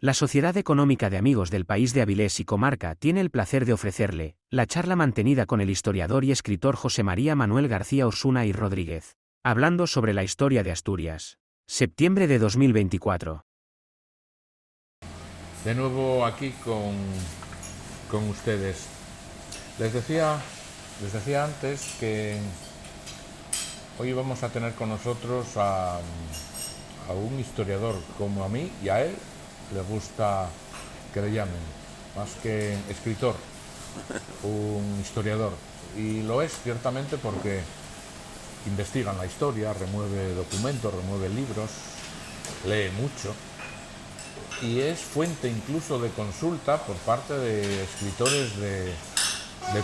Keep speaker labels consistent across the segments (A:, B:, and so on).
A: La Sociedad Económica de Amigos del País de Avilés y Comarca tiene el placer de ofrecerle la charla mantenida con el historiador y escritor José María Manuel García Osuna y Rodríguez, hablando sobre la historia de Asturias. Septiembre de 2024.
B: De nuevo aquí con ustedes. Les decía antes que hoy vamos a tener con nosotros a un historiador como a mí y a él le gusta que le llamen, más que escritor, un historiador. Y lo es ciertamente porque investiga en la historia, remueve documentos, remueve libros, lee mucho y es fuente incluso de consulta por parte de escritores de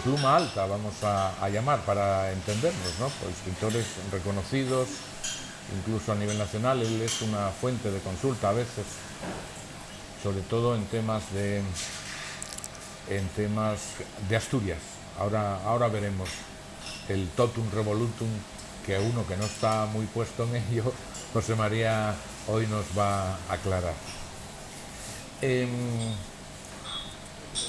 B: pluma alta, vamos a llamar, para entendernos, ¿no? Por escritores reconocidos, incluso a nivel nacional. Él es una fuente de consulta a veces, sobre todo en temas de Asturias. Ahora veremos el totum revolutum que uno que no está muy puesto en ello, José María, hoy nos va a aclarar.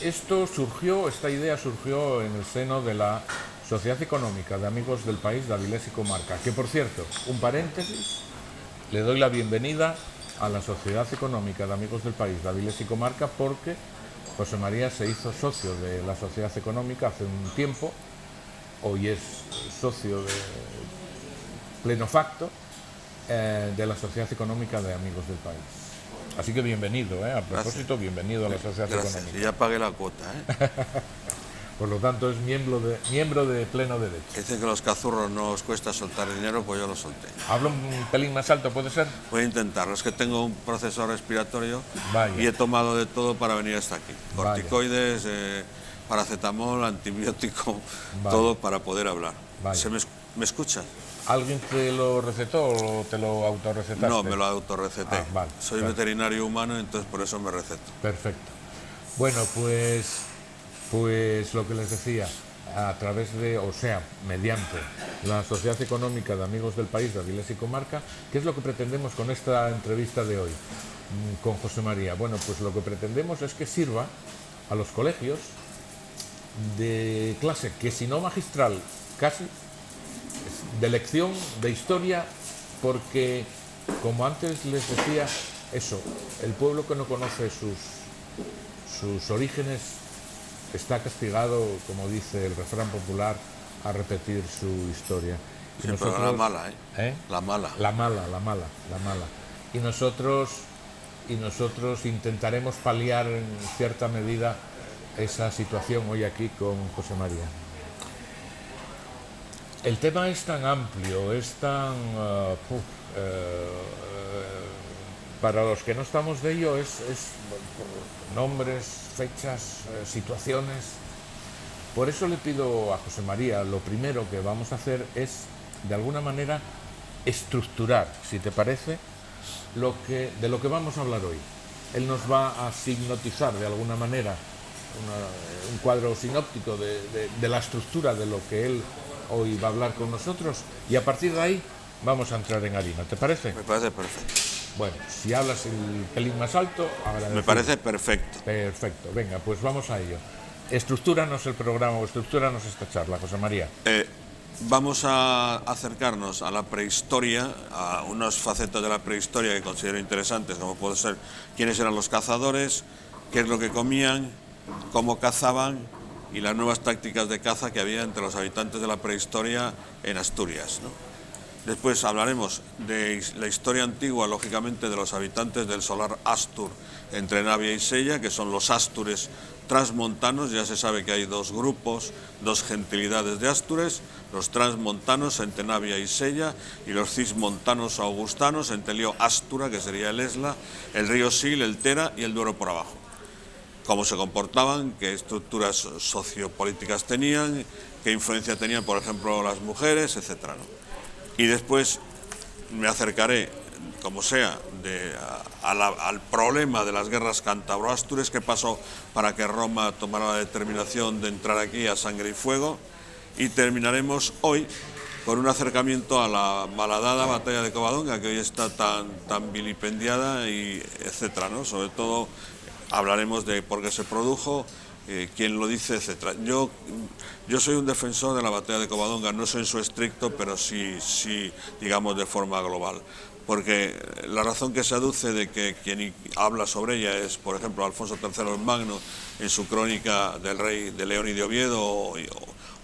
B: Esta idea surgió en el seno de la Sociedad Económica de Amigos del País de Avilés y Comarca, que por cierto, un paréntesis, le doy la bienvenida a la Sociedad Económica de Amigos del País de Avilés y Comarca porque José María se hizo socio de la Sociedad Económica hace un tiempo, hoy es socio de pleno facto de la Sociedad Económica de Amigos del País. Así que bienvenido, a propósito, gracias. Bienvenido a la Sociedad Económica.
C: Y ya pagué la cuota,
B: Por lo tanto, es miembro de pleno derecho.
C: Dicen que los cazurros no os cuesta soltar dinero, pues yo lo solté.
B: ¿Hablo un pelín más alto, puede ser?
C: Voy a intentarlo, es que tengo un proceso respiratorio.
B: Vaya.
C: Y he tomado de todo para venir hasta aquí. Corticoides, paracetamol, antibiótico, vaya. Todo para poder hablar. ¿Me escuchas?
B: ¿Alguien te lo recetó o te lo autorrecetaste?
C: No, me lo autorreceté.
B: Vale,
C: Soy veterinario humano, entonces por eso me receto.
B: Perfecto. Bueno, pues lo que les decía, mediante la Sociedad Económica de Amigos del País de Avilés y Comarca, ¿qué es lo que pretendemos con esta entrevista de hoy con José María? Bueno, pues lo que pretendemos es que sirva a los colegios de clase, que si no magistral, casi de lección de historia, porque, como antes les decía, el pueblo que no conoce sus orígenes está castigado, como dice el refrán popular, a repetir su historia.
C: Sí, pero la mala, La mala.
B: La mala. Y nosotros intentaremos paliar en cierta medida esa situación hoy aquí con José María. El tema es tan amplio, es tan... para los que no estamos de ello, es nombres, fechas, situaciones. Por eso le pido a José María, lo primero que vamos a hacer es, de alguna manera, estructurar, si te parece, de lo que vamos a hablar hoy. Él nos va a sinoptizar, de alguna manera, un cuadro sinóptico de la estructura de lo que él hoy va a hablar con nosotros, y a partir de ahí vamos a entrar en harina. ¿Te parece?
C: Me parece perfecto.
B: Bueno, si hablas el pelín más alto, agradecido.
C: Me parece perfecto.
B: Perfecto, venga, pues vamos a ello. Estructúranos el programa, o estructúranos esta charla, José María.
C: Vamos a acercarnos a la prehistoria, a unas facetas de la prehistoria que considero interesantes, como puede ser quiénes eran los cazadores, qué es lo que comían, cómo cazaban y las nuevas tácticas de caza que había entre los habitantes de la prehistoria en Asturias, ¿no? Después hablaremos de la historia antigua, lógicamente, de los habitantes del solar Astur entre Navia y Sella, que son los Astures transmontanos. Ya se sabe que hay dos grupos, dos gentilidades de Astures, los transmontanos entre Navia y Sella y los cismontanos augustanos entre el río Astura, que sería el Esla, el río Sil, el Tera y el Duero por abajo. Cómo se comportaban, qué estructuras sociopolíticas tenían, qué influencia tenían, por ejemplo, las mujeres, etcétera, ¿no? Y después me acercaré, como sea, al problema de las guerras cántabro-astures, qué pasó para que Roma tomara la determinación de entrar aquí a sangre y fuego, y terminaremos hoy con un acercamiento a la malhadada batalla de Covadonga, que hoy está tan vilipendiada, y etcétera, ¿no? Sobre todo hablaremos de por qué se produjo, quién lo dice, etcétera. Yo soy un defensor de la batalla de Covadonga, no soy en su estricto, pero sí, digamos, de forma global. Porque la razón que se aduce de que quien habla sobre ella es, por ejemplo, Alfonso III el Magno, en su crónica del rey de León y de Oviedo,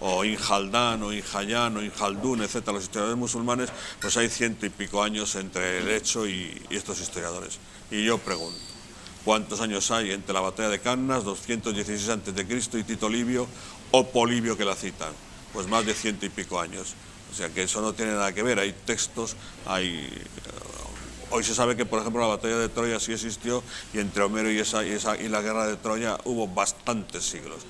C: o Injaldán, o Injayán, o Injaldún, etcétera, los historiadores musulmanes, pues hay 100 y pico años entre el hecho y estos historiadores. Y yo pregunto, ¿cuántos años hay entre la batalla de Cannas, 216 a.C., y Tito Livio o Polibio que la citan? Pues más de 100 y pico años. O sea que eso no tiene nada que ver, hay textos, hoy se sabe que, por ejemplo, la batalla de Troya sí existió, y entre Homero y la guerra de Troya hubo bastantes siglos.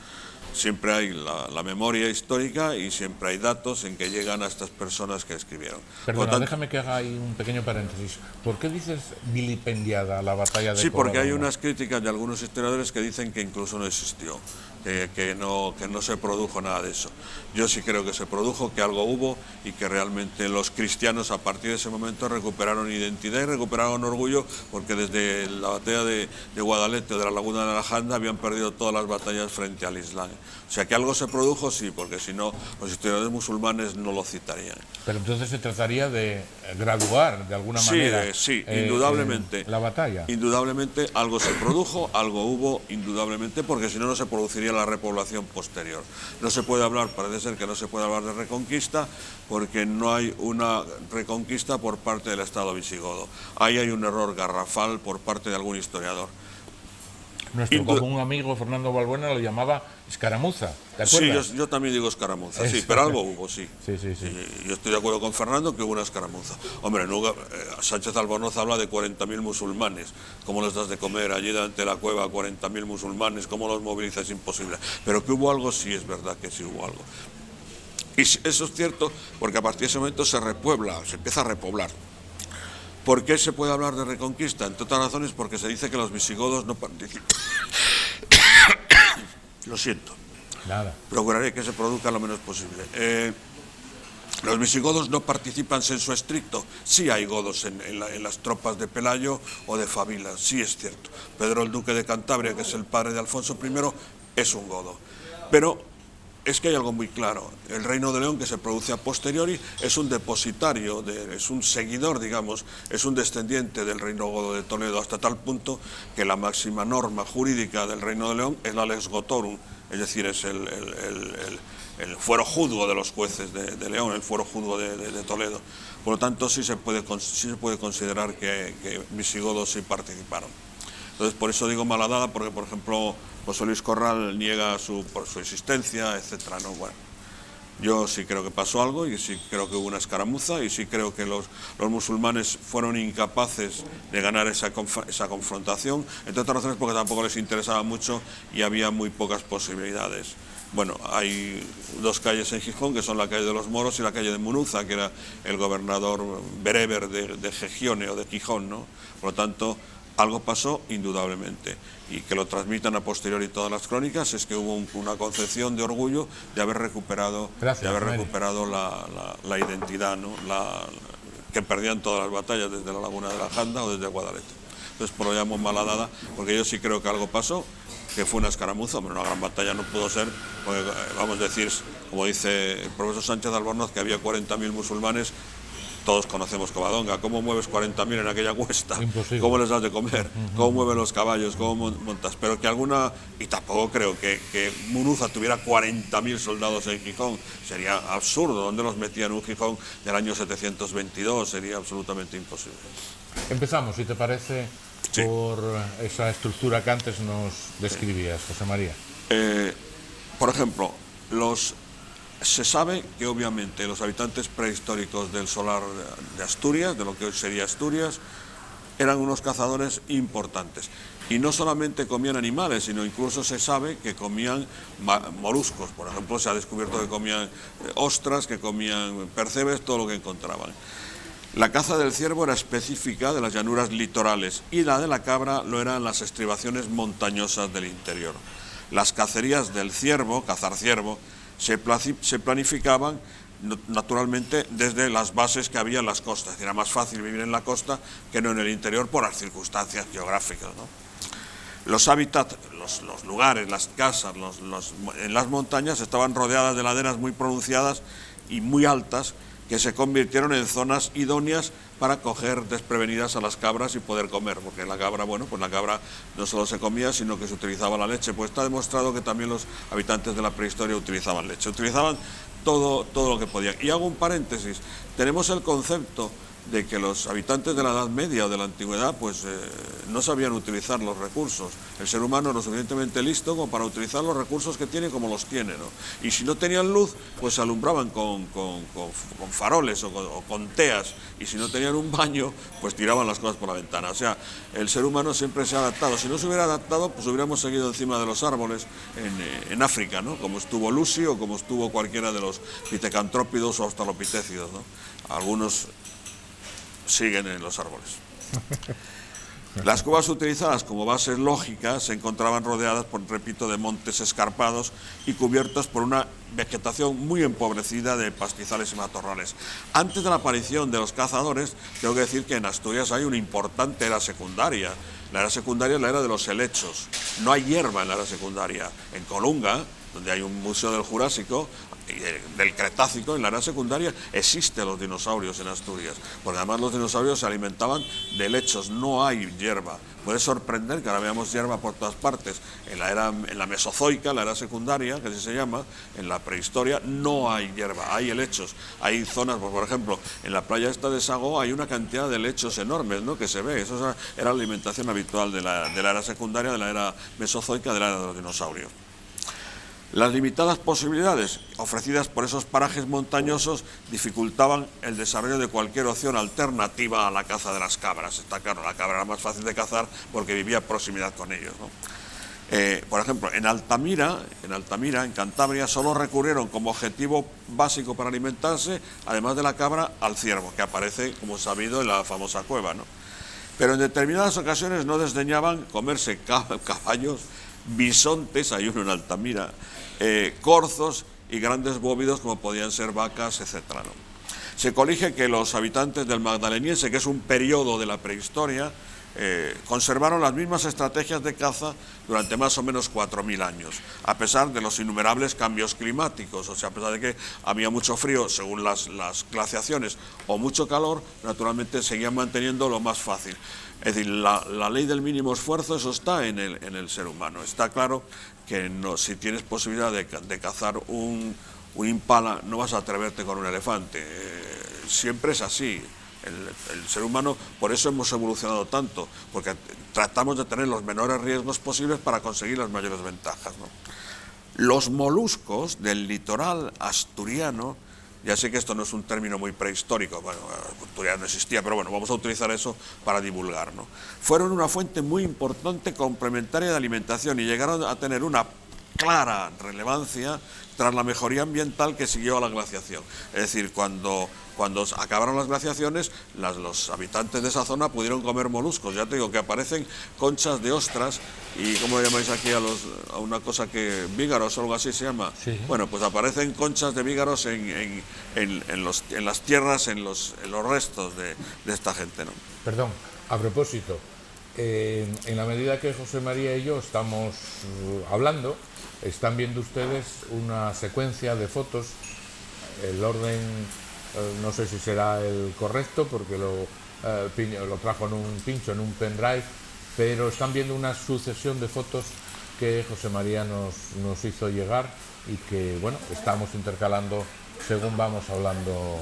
C: Siempre hay la memoria histórica y siempre hay datos en que llegan a estas personas que escribieron.
B: Perdona, déjame que haga ahí un pequeño paréntesis. ¿Por qué dices vilipendiada la batalla de Covadonga?
C: Sí, porque hay unas críticas de algunos historiadores que dicen que incluso no existió, que no se produjo nada de eso. Yo sí creo que se produjo, que algo hubo, y que realmente los cristianos a partir de ese momento recuperaron identidad y recuperaron orgullo, porque desde la batalla de Guadalete o de la Laguna de la Janda habían perdido todas las batallas frente al Islam. O sea que algo se produjo, sí, porque si no los historiadores musulmanes no lo citarían.
B: Pero entonces se trataría de graduar de alguna manera.
C: Sí, indudablemente.
B: La batalla.
C: Indudablemente algo se produjo, algo hubo, indudablemente, porque si no, no se produciría la repoblación posterior. No se puede hablar, parece ser que no se puede hablar de reconquista, porque no hay una reconquista por parte del Estado visigodo. Ahí hay un error garrafal por parte de algún historiador.
B: Nuestro común amigo Fernando Balbuena lo llamaba escaramuza, ¿te acuerdas?
C: Sí, yo también digo escaramuza, sí, pero algo hubo, sí.
B: Sí.
C: Yo estoy de acuerdo con Fernando que hubo una escaramuza. Hombre, Sánchez Albornoz habla de 40.000 musulmanes. ¿Cómo les das de comer allí ante la cueva a 40.000 musulmanes? ¿Cómo los movilizas? Es imposible. Pero que hubo algo, sí es verdad que sí hubo algo. Y eso es cierto, porque a partir de ese momento se repuebla, se empieza a repoblar. ¿Por qué se puede hablar de reconquista? Entre otras razones porque se dice que los visigodos no participan. Lo siento.
B: Nada.
C: Procuraré que se produzca lo menos posible. Los visigodos no participan sensu estricto. Sí hay godos en las tropas de Pelayo o de Fabila, sí es cierto. Pedro el Duque de Cantabria, que es el padre de Alfonso I, es un godo. Pero es que hay algo muy claro. El Reino de León, que se produce a posteriori, es un depositario, es un seguidor, digamos, es un descendiente del Reino Godo de Toledo, hasta tal punto que la máxima norma jurídica del Reino de León es la Lex Gotorum, es decir, es el fuero juzgo de los jueces de León, el fuero juzgo de Toledo. Por lo tanto, sí se puede considerar que visigodos sí participaron. Entonces, por eso digo malhadada, porque, por ejemplo, José Luis Corral niega por su existencia, etcétera, ¿no? Bueno, yo sí creo que pasó algo, y sí creo que hubo una escaramuza, y sí creo que los musulmanes fueron incapaces de ganar esa confrontación, entre otras razones porque tampoco les interesaba mucho y había muy pocas posibilidades. Bueno, hay dos calles en Gijón, que son la calle de los Moros y la calle de Munuza, que era el gobernador bereber de Gigione o de Gijón, ¿no? Por lo tanto, algo pasó indudablemente, y que lo transmitan a posteriori todas las crónicas es que hubo una concepción de orgullo de haber recuperado, la identidad, ¿no? Que perdían todas las batallas desde la Laguna de la Janda o desde Guadalete. Entonces, por lo llamo malhadada, porque yo sí creo que algo pasó, que fue una escaramuza, pero una gran batalla no pudo ser, porque, vamos a decir, como dice el profesor Sánchez Albornoz, que había 40.000 musulmanes. Todos conocemos Covadonga. ¿Cómo mueves 40.000 en aquella cuesta?
B: Imposible.
C: ¿Cómo les das de comer? ¿Cómo mueven los caballos? ¿Cómo montas? Pero que alguna, y tampoco creo que Munuza tuviera 40.000 soldados en Gijón, sería absurdo. ¿Dónde los metía en un Gijón del año 722? Sería absolutamente imposible.
B: Empezamos, si te parece, sí, por esa estructura que antes nos describías, José María.
C: Por ejemplo, se sabe que obviamente los habitantes prehistóricos del solar de Asturias, de lo que hoy sería Asturias, eran unos cazadores importantes. Y no solamente comían animales, sino incluso se sabe que comían moluscos. Por ejemplo, se ha descubierto que comían ostras, que comían percebes, todo lo que encontraban. La caza del ciervo era específica de las llanuras litorales, y la de la cabra lo eran las estribaciones montañosas del interior. Las cacerías del ciervo, cazar ciervo, se planificaban naturalmente desde las bases que había en las costas. Era más fácil vivir en la costa que no en el interior por las circunstancias geográficas, ¿no? Los hábitats, los lugares, las casas en las montañas estaban rodeadas de laderas muy pronunciadas y muy altas, que se convirtieron en zonas idóneas para coger desprevenidas a las cabras y poder comer, porque la cabra, bueno, pues la cabra no solo se comía, sino que se utilizaba la leche. Pues está demostrado que también los habitantes de la prehistoria utilizaban leche, utilizaban todo lo que podían. Y hago un paréntesis, tenemos el concepto de que los habitantes de la Edad Media o de la Antigüedad pues no sabían utilizar los recursos. El ser humano es lo suficientemente listo como para utilizar los recursos que tiene como los tiene, ¿no? Y si no tenían luz, pues se alumbraban con faroles o con teas, y si no tenían un baño, pues tiraban las cosas por la ventana. O sea, el ser humano siempre se ha adaptado. Si no se hubiera adaptado, pues hubiéramos seguido encima de los árboles en África, ¿no? Como estuvo Lucy o como estuvo cualquiera de los pitecantrópidos o australopithecidos, ¿no? Algunos siguen en los árboles. Las cuevas utilizadas como bases lógicas se encontraban rodeadas por, repito, de montes escarpados y cubiertos por una vegetación muy empobrecida de pastizales y matorrales. Antes de la aparición de los cazadores, tengo que decir que en Asturias hay una importante era secundaria. La era secundaria es la era de los helechos. No hay hierba en la era secundaria. En Colunga, donde hay un museo del Jurásico, del Cretácico, en la era secundaria existen los dinosaurios en Asturias, porque además los dinosaurios se alimentaban de helechos, no hay hierba. Puede sorprender que ahora veamos hierba por todas partes. En la Mesozoica, la era secundaria, que así se llama, en la prehistoria, no hay hierba, hay helechos. Hay zonas, pues, por ejemplo, en la playa esta de Sagó hay una cantidad de helechos enormes, ¿no?, que se ve. Eso era la alimentación habitual de la era secundaria, de la era mesozoica, de la era de los dinosaurios. Las limitadas posibilidades ofrecidas por esos parajes montañosos dificultaban el desarrollo de cualquier opción alternativa a la caza de las cabras. Está claro, la cabra era más fácil de cazar porque vivía en proximidad con ellos, ¿no? Por ejemplo, en Altamira, en Cantabria, solo recurrieron como objetivo básico para alimentarse, además de la cabra, al ciervo, que aparece, como sabido, en la famosa cueva, ¿no? Pero en determinadas ocasiones no desdeñaban comerse caballos, bisontes, hay uno en Altamira, corzos y grandes bóvidos como podían ser vacas, etcétera, ¿no? Se colige que los habitantes del Magdaleniense, que es un periodo de la prehistoria, conservaron las mismas estrategias de caza durante más o menos 4.000 años, a pesar de los innumerables cambios climáticos. O sea, a pesar de que había mucho frío según las glaciaciones o mucho calor, naturalmente seguían manteniendo lo más fácil. Es decir, la ley del mínimo esfuerzo, eso está en el ser humano. Está claro que no, si tienes posibilidad de cazar un impala, no vas a atreverte con un elefante. Siempre es así. El ser humano, por eso hemos evolucionado tanto, porque tratamos de tener los menores riesgos posibles para conseguir las mayores ventajas, ¿no? Los moluscos del litoral asturiano, ya sé que esto no es un término muy prehistórico, bueno, Asturias no existía, pero bueno, vamos a utilizar eso para divulgar, ¿no? Fueron una fuente muy importante complementaria de alimentación y llegaron a tener una clara relevancia tras la mejoría ambiental que siguió a la glaciación. Es decir, cuando acabaron las glaciaciones, los habitantes de esa zona pudieron comer moluscos. Ya te digo que aparecen conchas de ostras y, ¿cómo le llamáis aquí a una cosa que vígaros o algo así se llama? Sí. Bueno, pues aparecen conchas de vígaros en las tierras, en los restos de esta gente, ¿no?
B: Perdón, a propósito, en la medida que José María y yo estamos hablando, están viendo ustedes una secuencia de fotos. El orden no sé si será el correcto porque lo trajo en un pincho, en un pendrive, pero están viendo una sucesión de fotos que José María nos hizo llegar y que, bueno, estamos intercalando según vamos hablando.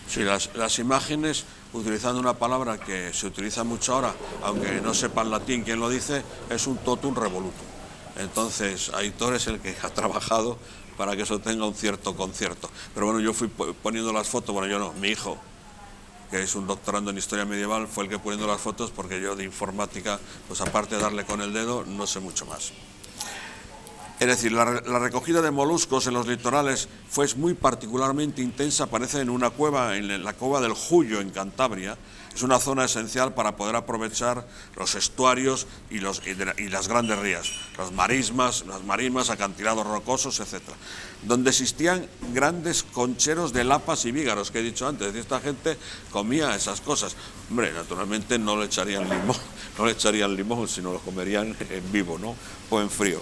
C: Sí, las imágenes, utilizando una palabra que se utiliza mucho ahora, aunque no sepa en latín quién lo dice, es un totum revolutum. Entonces, Aitor es el que ha trabajado para que eso tenga un cierto concierto. Pero bueno, yo fui poniendo las fotos, bueno, yo no, mi hijo, que es un doctorando en historia medieval, fue el que poniendo las fotos, porque yo de informática, pues aparte de darle con el dedo, no sé mucho más. Es decir, la recogida de moluscos en los litorales fue muy particularmente intensa, aparece en una cueva, en la cueva del Jullo, en Cantabria. Es una zona esencial para poder aprovechar los estuarios y las grandes rías, las marismas, acantilados rocosos, etc. Donde existían grandes concheros de lapas y vígaros, que he dicho antes. Es decir, esta gente comía esas cosas. Hombre, naturalmente no le echarían limón, sino lo comerían en vivo, ¿no? O en frío.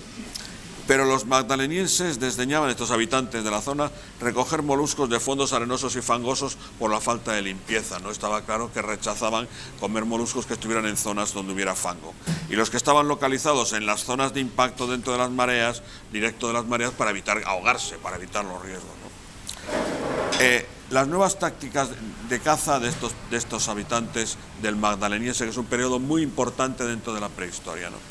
C: Pero los magdalenienses desdeñaban, estos habitantes de la zona, recoger moluscos de fondos arenosos y fangosos por la falta de limpieza. No estaba claro que rechazaban comer moluscos que estuvieran en zonas donde hubiera fango. Y los que estaban localizados en las zonas de impacto dentro de las mareas, directo de las mareas, para evitar ahogarse, para evitar los riesgos, ¿no? Las nuevas tácticas de caza de estos habitantes del magdaleniense, que es un periodo muy importante dentro de la prehistoria, ¿no?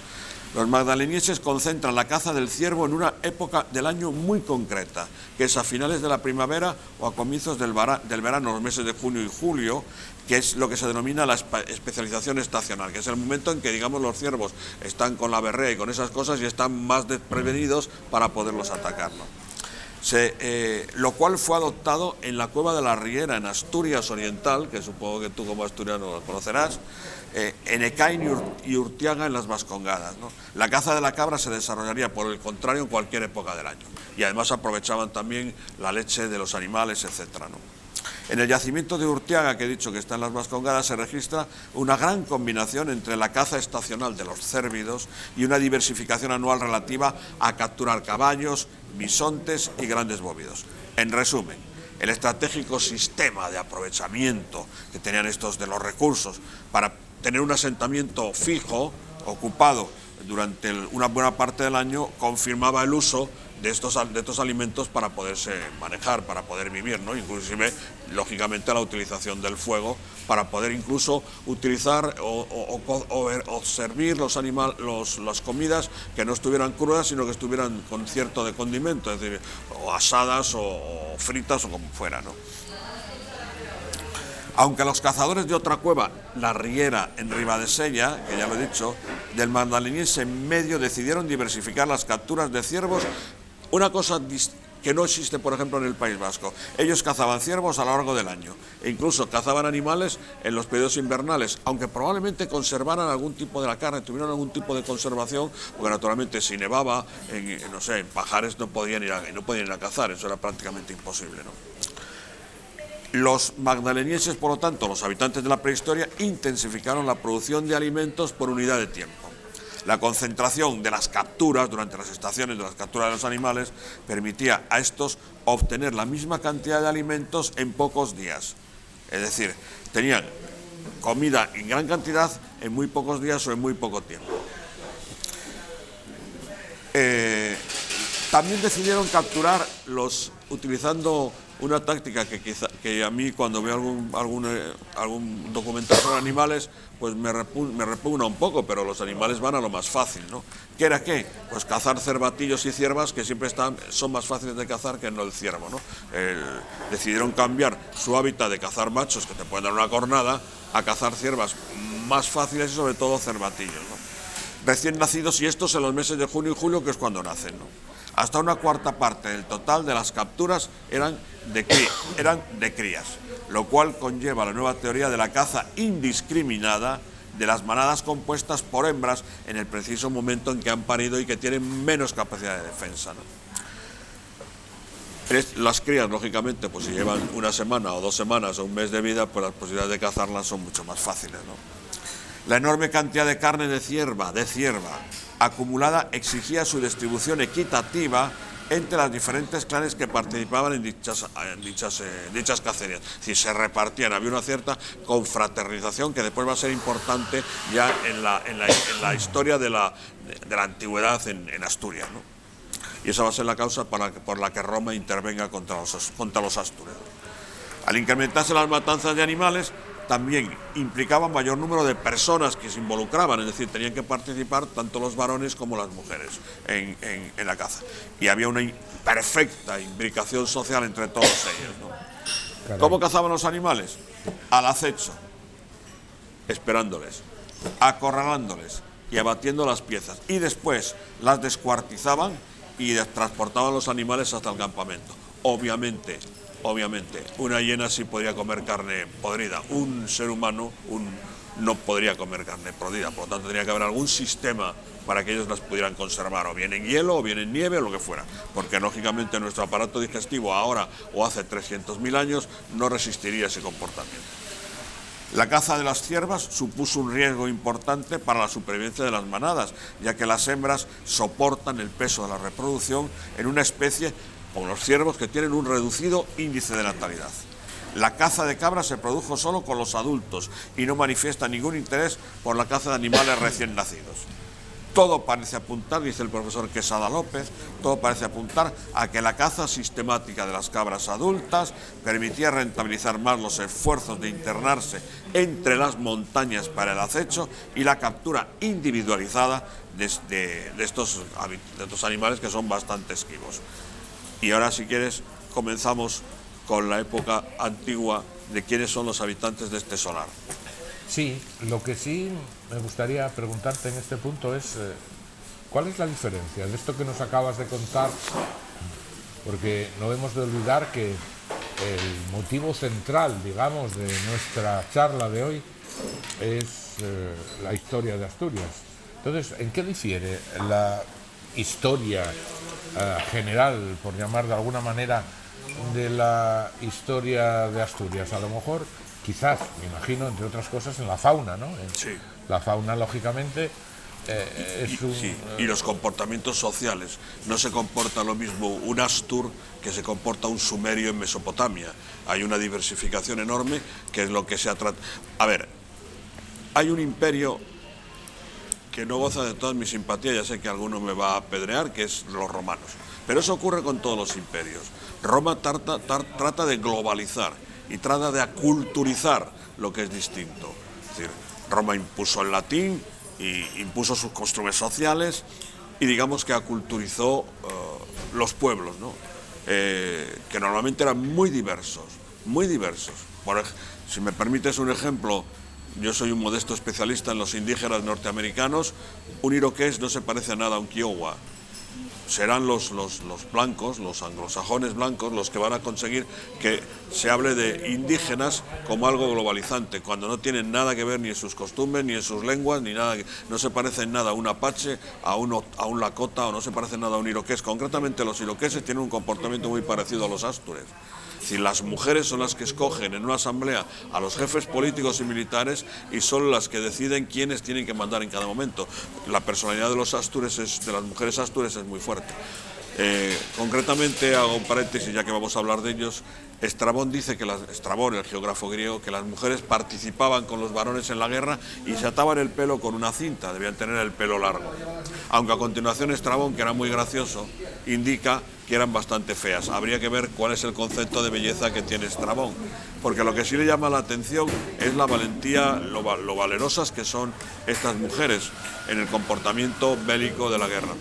C: Los magdalenienses concentran la caza del ciervo en una época del año muy concreta, que es a finales de la primavera o a comienzos del verano, los meses de junio y julio, que es lo que se denomina la especialización estacional, que es el momento en que, digamos, los ciervos están con la berrea y con esas cosas y están más desprevenidos para poderlos atacar, ¿no? Lo cual fue adoptado en la cueva de la Riera, en Asturias Oriental, que supongo que tú como asturiano lo conocerás, en Ecain y Urtiaga, en las Vascongadas, ¿no? La caza de la cabra se desarrollaría, por el contrario, en cualquier época del año. Y además aprovechaban también la leche de los animales, etcétera, ¿no? En el yacimiento de Urtiaga, que he dicho que está en las Vascongadas, se registra una gran combinación entre la caza estacional de los cérvidos y una diversificación anual relativa a capturar caballos, bisontes y grandes bóvidos. En resumen, el estratégico sistema de aprovechamiento que tenían estos de los recursos para tener un asentamiento fijo, ocupado durante una buena parte del año, confirmaba el uso de estos alimentos para poderse manejar, para poder vivir, ¿no? Inclusive, lógicamente, la utilización del fuego para poder incluso utilizar o servir las comidas que no estuvieran crudas, sino que estuvieran con cierto de condimento, es decir, o asadas o fritas o como fuera, ¿no? Aunque los cazadores de otra cueva, la Riera en Ribadesella, que ya lo he dicho, del magdaleniense en medio, decidieron diversificar las capturas de ciervos, una cosa que no existe, por ejemplo, en el País Vasco. Ellos cazaban ciervos a lo largo del año e incluso cazaban animales en los periodos invernales, aunque probablemente conservaran algún tipo de la carne, tuvieran algún tipo de conservación, porque naturalmente si nevaba, en Pajares no podían ir a cazar, eso era prácticamente imposible, ¿no? Los magdalenienses, por lo tanto, los habitantes de la prehistoria, intensificaron la producción de alimentos por unidad de tiempo. La concentración de las capturas durante las estaciones de las capturas de los animales permitía a estos obtener la misma cantidad de alimentos en pocos días. Es decir, tenían comida en gran cantidad en muy pocos días o en muy poco tiempo. También decidieron capturar utilizando una táctica que a mí, cuando veo algún documental sobre animales, pues me repugna un poco, pero los animales van a lo más fácil, ¿no? ¿Qué era qué? Pues cazar cervatillos y ciervas, que siempre son más fáciles de cazar que no el ciervo, ¿no? Decidieron cambiar su hábitat de cazar machos, que te pueden dar una cornada, a cazar ciervas más fáciles y sobre todo cervatillos, ¿no? Recién nacidos, y estos en los meses de junio y julio, que es cuando nacen, ¿no? Hasta una cuarta parte del total de las capturas eran de crías, lo cual conlleva la nueva teoría de la caza indiscriminada de las manadas compuestas por hembras en el preciso momento en que han parido y que tienen menos capacidad de defensa, ¿no? Las crías, lógicamente, pues si llevan una semana o 2 semanas o un mes de vida, pues las posibilidades de cazarlas son mucho más fáciles, ¿no? La enorme cantidad de carne de cierva acumulada exigía su distribución equitativa entre las diferentes clanes que participaban en dichas cacerías. Es decir, se repartían, había una cierta confraternización que después va a ser importante ya en la historia de la antigüedad en Asturias, ¿no? Y esa va a ser la causa por la que Roma intervenga contra los asturianos. Al incrementarse las matanzas de animales, también implicaba mayor número de personas que se involucraban, es decir, tenían que participar tanto los varones como las mujeres en la caza. Y había una perfecta imbricación social entre todos ellos, ¿no? Caray. ¿Cómo cazaban los animales? Al acecho, esperándoles, acorralándoles y abatiendo las piezas. Y después las descuartizaban y transportaban los animales hasta el campamento. Obviamente, una hiena sí podría comer carne podrida, un ser humano no podría comer carne podrida, por lo tanto tendría que haber algún sistema para que ellos las pudieran conservar, o bien en hielo, o bien en nieve, o lo que fuera, porque lógicamente nuestro aparato digestivo ahora o hace 300.000 años no resistiría ese comportamiento. La caza de las ciervas supuso un riesgo importante para la supervivencia de las manadas, ya que las hembras soportan el peso de la reproducción en una especie, como los ciervos, que tienen un reducido índice de natalidad. La caza de cabras se produjo solo con los adultos y no manifiesta ningún interés por la caza de animales recién nacidos. Todo parece apuntar, dice el profesor Quesada López, todo parece apuntar a que la caza sistemática de las cabras adultas permitía rentabilizar más los esfuerzos de internarse entre las montañas para el acecho y la captura individualizada de estos animales, que son bastante esquivos. Y ahora, si quieres, comenzamos con la época antigua de quiénes son los habitantes de este solar.
B: Sí, lo que sí me gustaría preguntarte en este punto es ¿cuál es la diferencia de esto que nos acabas de contar? Porque no hemos de olvidar que el motivo central, digamos, de nuestra charla de hoy es la historia de Asturias. Entonces, ¿en qué difiere la historia general, por llamar de alguna manera, de la historia de Asturias? A lo mejor, quizás, me imagino, entre otras cosas, en la fauna, ¿no?
C: Sí.
B: La fauna, lógicamente, es un...
C: Sí, y los comportamientos sociales. No se comporta lo mismo un Astur que se comporta un sumerio en Mesopotamia. Hay una diversificación enorme, que es lo que se ha tratado. A ver, hay un imperio que no goza de todas mis simpatías, ya sé que alguno me va a apedrear, que es los romanos. Pero eso ocurre con todos los imperios. Roma trata de globalizar y trata de aculturizar lo que es distinto. Es decir, Roma impuso el latín y impuso sus costumbres sociales y digamos que aculturizó los pueblos, ¿no? Que normalmente eran muy diversos, muy diversos. Si me permites un ejemplo, yo soy un modesto especialista en los indígenas norteamericanos. Un iroqués no se parece a nada a un kiowa. Serán los blancos, los anglosajones blancos, los que van a conseguir que se hable de indígenas como algo globalizante, cuando no tienen nada que ver ni en sus costumbres, ni en sus lenguas, ni nada. No se parece en nada a un apache, a un lakota, o no se parece en nada a un iroqués. Concretamente, los iroqueses tienen un comportamiento muy parecido a los astures. Si las mujeres son las que escogen en una asamblea a los jefes políticos y militares y son las que deciden quiénes tienen que mandar en cada momento. La personalidad de los astures, de las mujeres astures, es muy fuerte. Concretamente, hago un paréntesis ya que vamos a hablar de ellos. Estrabón dice que Estrabón, el geógrafo griego, que las mujeres participaban con los varones en la guerra y se ataban el pelo con una cinta, debían tener el pelo largo. Aunque a continuación Estrabón, que era muy gracioso, indica que eran bastante feas. Habría que ver cuál es el concepto de belleza que tiene Estrabón, porque lo que sí le llama la atención es la valentía, lo valerosas que son estas mujeres en el comportamiento bélico de la guerra.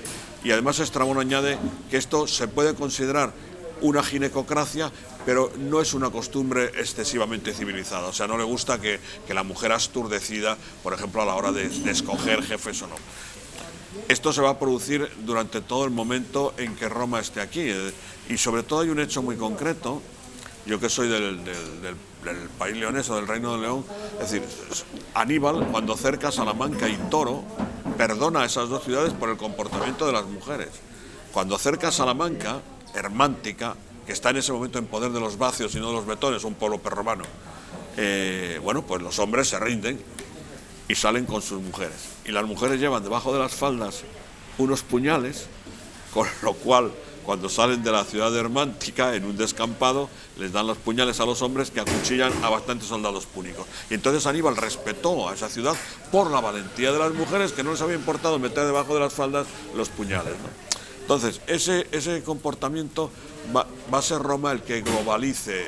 C: Y además Estrabón añade que esto se puede considerar una ginecocracia, pero no es una costumbre excesivamente civilizada. O sea, no le gusta que la mujer astur decida, por ejemplo, a la hora de escoger jefes o no. Esto se va a producir durante todo el momento en que Roma esté aquí. Y sobre todo hay un hecho muy concreto. Yo que soy del país leonés o del Reino de León, es decir, Aníbal, cuando cerca Salamanca y Toro, perdona a esas dos ciudades por el comportamiento de las mujeres. Cuando cerca Salamanca, Hermántica, que está en ese momento en poder de los vacios y no de los betones, un pueblo prerromano, bueno, pues los hombres se rinden y salen con sus mujeres. Y las mujeres llevan debajo de las faldas unos puñales, con lo cual, cuando salen de la ciudad de Hermántica, en un descampado, les dan los puñales a los hombres que acuchillan a bastantes soldados púnicos. Y entonces Aníbal respetó a esa ciudad por la valentía de las mujeres, que no les había importado meter debajo de las faldas los puñales, ¿no? Entonces, ese comportamiento va a ser Roma el que globalice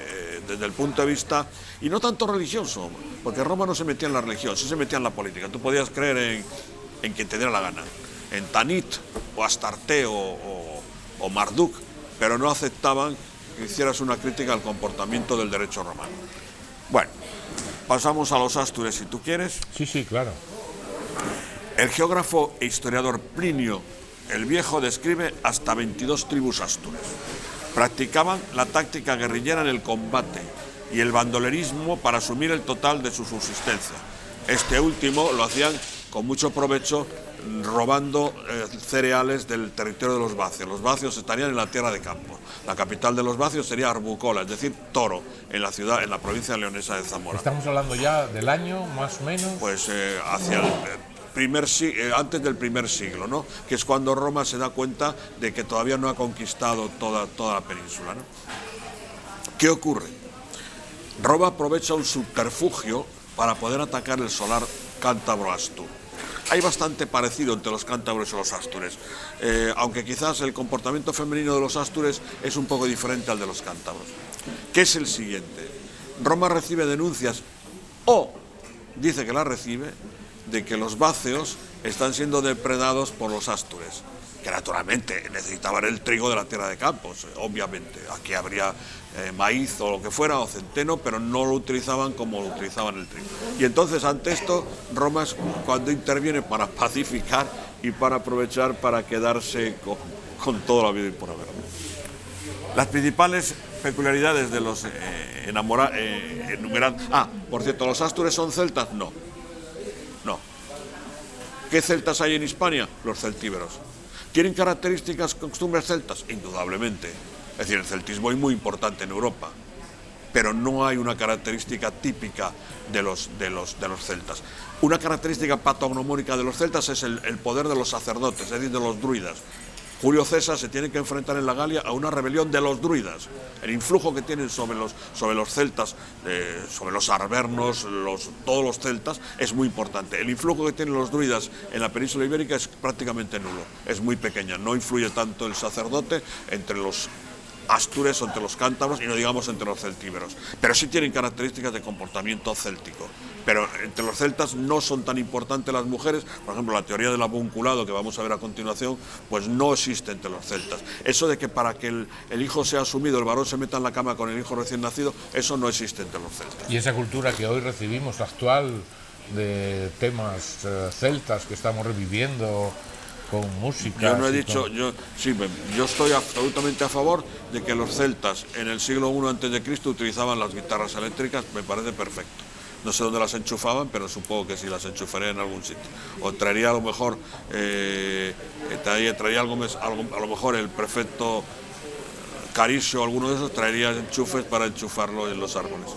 C: desde el punto de vista, y no tanto religioso, porque Roma no se metía en la religión, sí se metía en la política. Tú podías creer en quien te diera la gana, en Tanit o Astarte o Marduk, pero no aceptaban que hicieras una crítica al comportamiento del derecho romano. Bueno, pasamos a los astures, si tú quieres.
B: Sí, claro.
C: El geógrafo e historiador Plinio el Viejo describe hasta 22 tribus astures. Practicaban la táctica guerrillera en el combate y el bandolerismo para asumir el total de su subsistencia. Este último lo hacían con mucho provecho robando cereales del territorio de los vacios. Los vacios estarían en la tierra de campo. La capital de los vacios sería Arbucola, es decir, Toro, en la ciudad, en la provincia leonesa de Zamora.
B: Estamos hablando ya del año, más o menos.
C: Pues hacia el antes del primer siglo, ¿no? Que es cuando Roma se da cuenta de que todavía no ha conquistado toda la península, ¿no? ¿Qué ocurre? Roma aprovecha un subterfugio para poder atacar el solar cántabro astur. Hay bastante parecido entre los cántabros y los astures, aunque quizás el comportamiento femenino de los astures es un poco diferente al de los cántabros. ¿Qué es el siguiente? Roma recibe denuncias, o dice que las recibe, de que los vacceos están siendo depredados por los astures, que naturalmente necesitaban el trigo de la tierra de campos, obviamente. Aquí habría maíz o lo que fuera, o centeno, pero no lo utilizaban como lo utilizaban el trigo. Y entonces, ante esto, Roma es cuando interviene para pacificar y para aprovechar para quedarse con toda la vida y por haber. Las principales peculiaridades de los enumerados... por cierto, ¿los astures son celtas? No. ¿Qué celtas hay en Hispania? Los celtíberos. ¿Tienen características, costumbres celtas? Indudablemente. Es decir, el celtismo es muy importante en Europa, pero no hay una característica típica de los celtas. Una característica patognomónica de los celtas es el poder de los sacerdotes, es decir, de los druidas. Julio César se tiene que enfrentar en la Galia a una rebelión de los druidas. El influjo que tienen sobre los celtas, sobre los arvernos, todos los celtas, es muy importante. El influjo que tienen los druidas en la península ibérica es prácticamente nulo, es muy pequeña. No influye tanto el sacerdote entre los astures o entre los cántabros y no digamos entre los celtíberos. Pero sí tienen características de comportamiento céltico. Pero entre los celtas no son tan importantes las mujeres. Por ejemplo, la teoría del avunculado, que vamos a ver a continuación, pues no existe entre los celtas. Eso de que para que el hijo sea asumido, el varón se meta en la cama con el hijo recién nacido, eso no existe entre los celtas.
B: Y esa cultura que hoy recibimos, actual, de temas celtas que estamos reviviendo con música.
C: Yo no he dicho, yo estoy absolutamente a favor de que los celtas en el siglo I a.C. utilizaban las guitarras eléctricas, me parece perfecto. No sé dónde las enchufaban, pero supongo que sí las enchufaré en algún sitio. O traería a lo mejor, traería algo, a lo mejor el prefecto Caricio o alguno de esos traería enchufes para enchufarlo en los árboles.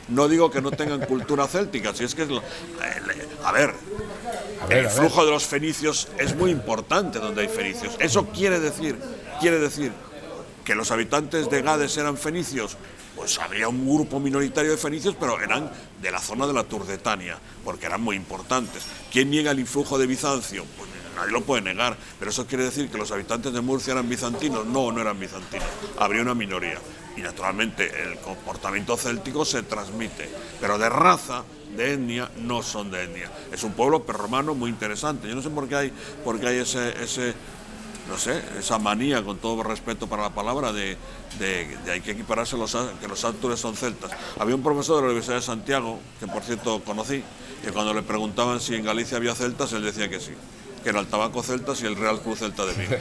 C: No digo que no tengan cultura céltica, si es que el flujo de los fenicios es muy importante donde hay fenicios. Eso quiere decir que los habitantes de Gades eran fenicios. Pues habría un grupo minoritario de fenicios, pero eran de la zona de la Turdetania, porque eran muy importantes. ¿Quién niega el influjo de Bizancio? Pues nadie lo puede negar, pero eso quiere decir que los habitantes de Murcia eran bizantinos. No eran bizantinos, habría una minoría. Y naturalmente el comportamiento céltico se transmite, pero de raza, de etnia, no son de etnia. Es un pueblo prerromano muy interesante. Yo no sé por qué hay esa manía, con todo respeto para la palabra, de hay que equipararse que los astures son celtas. Había un profesor de la Universidad de Santiago, que por cierto conocí, que cuando le preguntaban si en Galicia había celtas, él decía que sí, que era el tabaco celtas y el Real Cruz Celta de Vigo.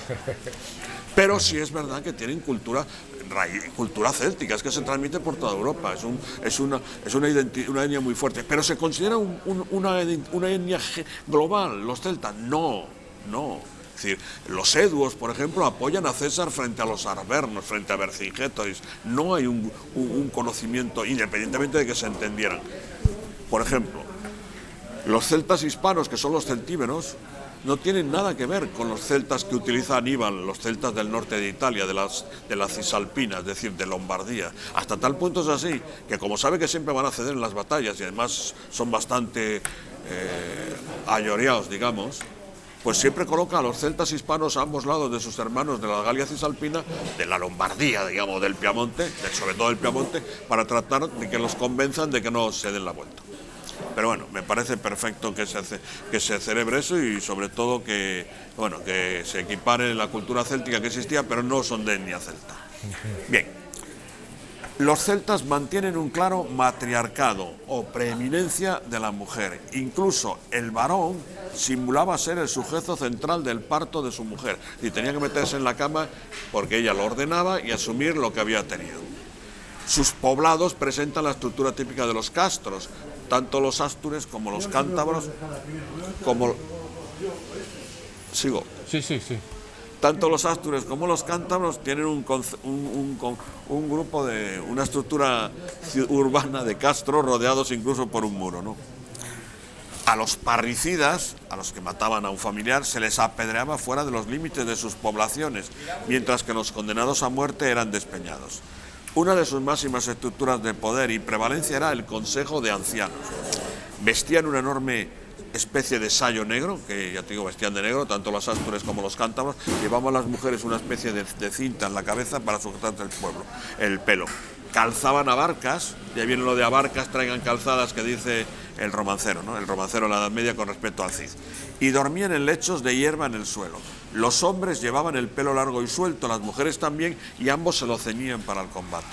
C: Pero sí es verdad que tienen cultura céltica, es que se transmite por toda Europa, es una etnia muy fuerte, pero se considera una etnia global, los celtas, no. Es decir, los eduos, por ejemplo, apoyan a César frente a los arvernos, frente a Vercingetorix. No hay un conocimiento, independientemente de que se entendieran. Por ejemplo, los celtas hispanos, que son los celtíberos, no tienen nada que ver con los celtas que utiliza Aníbal, los celtas del norte de Italia, de la Cisalpina, es decir, de Lombardía. Hasta tal punto es así, que como sabe que siempre van a ceder en las batallas y además son bastante ayoreados, digamos, pues siempre coloca a los celtas hispanos a ambos lados de sus hermanos de la Galia Cisalpina, de la Lombardía, digamos, del Piamonte, sobre todo del Piamonte, para tratar de que los convenzan de que no se den la vuelta. Pero bueno, me parece perfecto que se celebre eso y sobre todo que se equipare la cultura céltica que existía, pero no son de etnia celta. Bien. Los celtas mantienen un claro matriarcado o preeminencia de la mujer. Incluso el varón simulaba ser el sujeto central del parto de su mujer y tenía que meterse en la cama porque ella lo ordenaba y asumir lo que había tenido. Sus poblados presentan la estructura típica de los castros, tanto los astures como los cántabros, como... Sigo.
B: Sí.
C: Tanto los astures como los cántabros tienen un grupo de una estructura urbana de castros rodeados incluso por un muro, ¿no? A los parricidas, a los que mataban a un familiar, se les apedreaba fuera de los límites de sus poblaciones, mientras que los condenados a muerte eran despeñados. Una de sus máximas estructuras de poder y prevalencia era el Consejo de Ancianos. Vestían una enorme especie de sayo negro, que ya te digo, vestían de negro, tanto los astures como los cántabros. Llevaban las mujeres una especie de cinta en la cabeza para sujetarse el pelo. Calzaban abarcas, y ahí viene lo de abarcas, traigan calzadas, que dice el romancero, ¿no? El romancero en la Edad Media con respecto al Cid. Y dormían en lechos de hierba en el suelo. Los hombres llevaban el pelo largo y suelto, las mujeres también, y ambos se lo ceñían para el combate.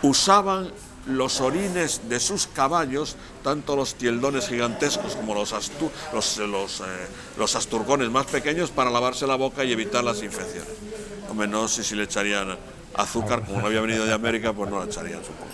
C: Usaban los orines de sus caballos, tanto los tieldones gigantescos como los asturgones más pequeños, para lavarse la boca y evitar las infecciones. Hombre, no sé si le echarían azúcar, como no había venido de América, pues no la echarían, supongo.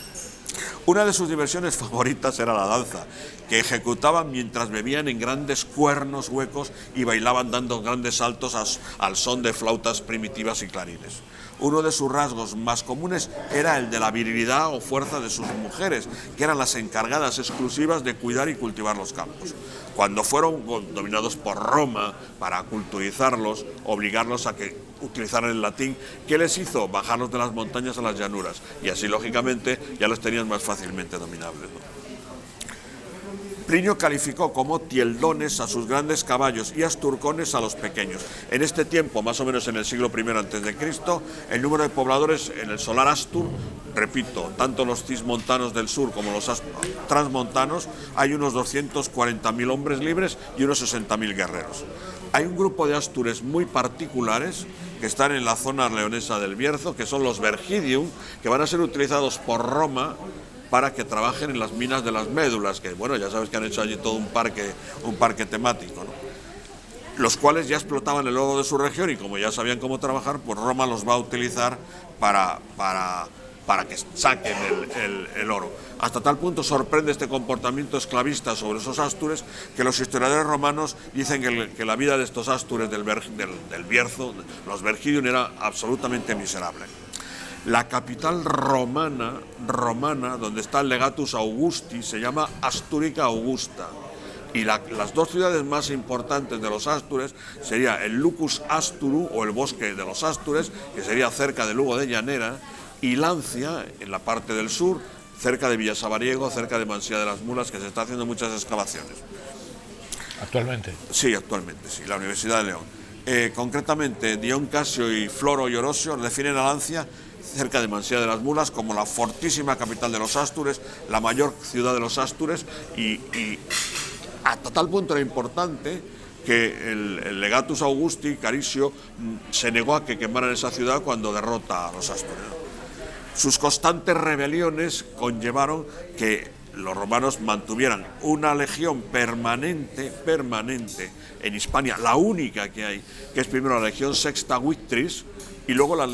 C: Una de sus diversiones favoritas era la danza, que ejecutaban mientras bebían en grandes cuernos huecos y bailaban dando grandes saltos al son de flautas primitivas y clarines. Uno de sus rasgos más comunes era el de la virilidad o fuerza de sus mujeres, que eran las encargadas exclusivas de cuidar y cultivar los campos. Cuando fueron dominados por Roma para culturizarlos, obligarlos a que utilizaran el latín, ¿qué les hizo? Bajarlos de las montañas a las llanuras, y así lógicamente ya los tenían más fácilmente dominables, ¿no? Plinio calificó como tieldones a sus grandes caballos y asturcones a los pequeños. En este tiempo, más o menos en el siglo I a.C., el número de pobladores en el solar Astur, repito, tanto los cismontanos del sur como los transmontanos, hay unos 240.000 hombres libres y unos 60.000 guerreros. Hay un grupo de astures muy particulares que están en la zona leonesa del Bierzo, que son los Vergidium, que van a ser utilizados por Roma para que trabajen en las minas de las médulas, que bueno, ya sabes que han hecho allí todo un parque temático, ¿no? Los cuales ya explotaban el oro de su región y como ya sabían cómo trabajar, pues Roma los va a utilizar para que saquen el oro. Hasta tal punto sorprende este comportamiento esclavista sobre esos astures que los historiadores romanos dicen que la vida de estos astures del Bierzo, los Vergidium, era absolutamente miserable. La capital romana, donde está el Legatus Augusti, se llama Asturica Augusta. Y las dos ciudades más importantes de los Astures sería el Lucus Asturu, o el bosque de los Astures, que sería cerca de Lugo de Llanera, y Lancia, en la parte del sur, cerca de Villasabariego, cerca de Mansía de las Mulas, que se está haciendo muchas excavaciones.
B: ¿Actualmente?
C: Sí, actualmente, sí, la Universidad de León. Concretamente, Dion Casio y Floro y Orosio definen a Lancia, cerca de Mansía de las Mulas, como la fortísima capital de los Astures, la mayor ciudad de los Astures, y hasta tal punto era importante que el Legatus Augusti, Carisio, se negó a que quemaran esa ciudad cuando derrota a los Astures. Sus constantes rebeliones conllevaron que los romanos mantuvieran una legión permanente en Hispania, la única que hay, que es primero la legión sexta Victris, y luego la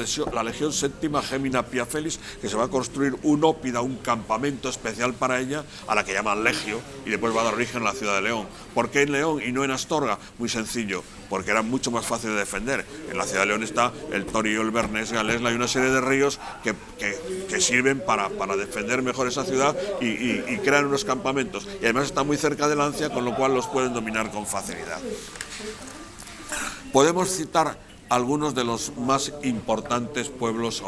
C: legión séptima Gemina Pia Felis, que se va a construir un ópida, un campamento especial para ella, a la que llaman Legio, y después va a dar origen a la ciudad de León. ¿Por qué en León y no en Astorga? Muy sencillo, porque era mucho más fácil de defender. En la ciudad de León está el Torío, el Bernés, Galesla y una serie de ríos que sirven para defender mejor esa ciudad y crean unos campamentos. Y además está muy cerca de Lancia, con lo cual los pueden dominar con facilidad. Podemos citar algunos de los más importantes pueblos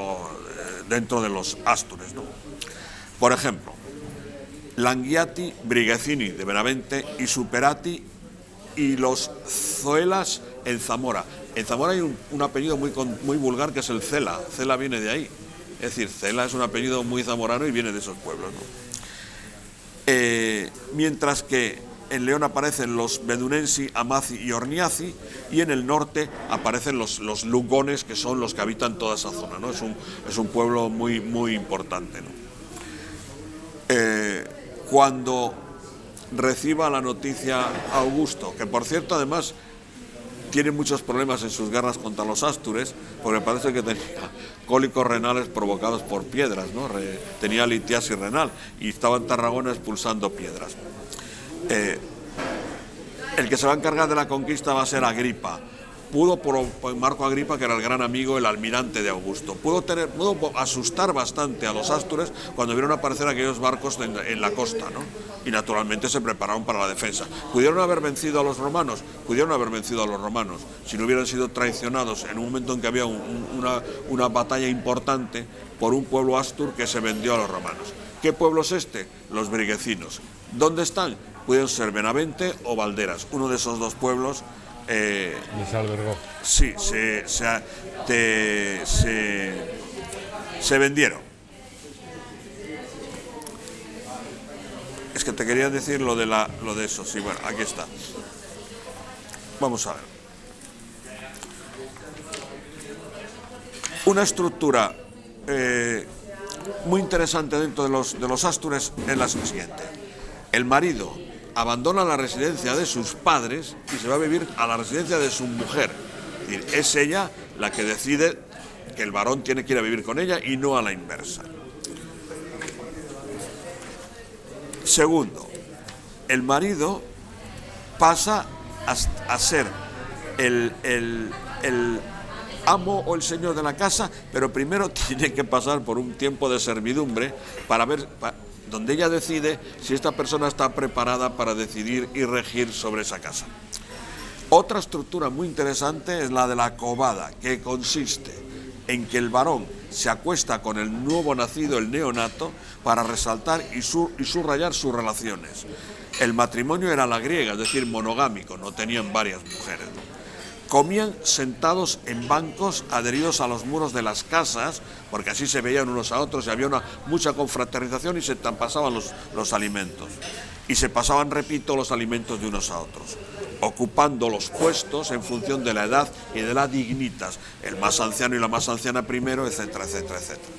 C: dentro de los Astures, ¿no? Por ejemplo, Langhiati Brigecini de Benavente y Superati y los Zoelas en Zamora. En Zamora hay un apellido muy vulgar, que es el Cela. Cela viene de ahí. Es decir, Cela es un apellido muy zamorano y viene de esos pueblos, ¿no? Mientras que en León aparecen los Bedunensi, Amazi y Orniazi, y en el norte aparecen los lugones, que son los que habitan toda esa zona, ¿no? Es un pueblo muy, muy importante, ¿no? Cuando reciba la noticia Augusto, que por cierto además tiene muchos problemas en sus guerras contra los ástures, porque parece que tenía cólicos renales provocados por piedras, ¿no? Tenía litiasis renal y estaba en Tarragona expulsando piedras. El que se va a encargar de la conquista va a ser Agripa. Pudo, por Marco Agripa, que era el gran amigo, el almirante de Augusto, pudo asustar bastante a los ástures cuando vieron aparecer aquellos barcos en la costa, ¿no? Y naturalmente se prepararon para la defensa. ¿Pudieron haber vencido a los romanos? Pudieron haber vencido a los romanos, si no hubieran sido traicionados en un momento en que había una batalla importante por un pueblo astur que se vendió a los romanos. ¿Qué pueblo es este? Los briguecinos. ¿Dónde están? Pueden ser Benavente o Valderas. Uno de esos dos pueblos
B: les albergó.
C: Sí, se vendieron. Es que te quería decir lo de eso. Sí, bueno, aquí está. Vamos a ver. Una estructura muy interesante dentro de los ástures es la siguiente. El marido abandona la residencia de sus padres y se va a vivir a la residencia de su mujer. Es decir, es ella la que decide que el varón tiene que ir a vivir con ella y no a la inversa. Segundo, el marido pasa a ser el amo o el señor de la casa, pero primero tiene que pasar por un tiempo de servidumbre para ver... donde ella decide si esta persona está preparada para decidir y regir sobre esa casa. Otra estructura muy interesante es la de la cobada, que consiste en que el varón se acuesta con el nuevo nacido, el neonato, para resaltar y subrayar sus relaciones. El matrimonio era a la griega, es decir, monogámico, no tenían varias mujeres, ¿no? Comían sentados en bancos adheridos a los muros de las casas, porque así se veían unos a otros y había mucha confraternización y se pasaban los alimentos. Y se pasaban, repito, los alimentos de unos a otros, ocupando los puestos en función de la edad y de la dignitas, el más anciano y la más anciana primero, etcétera, etcétera, etcétera.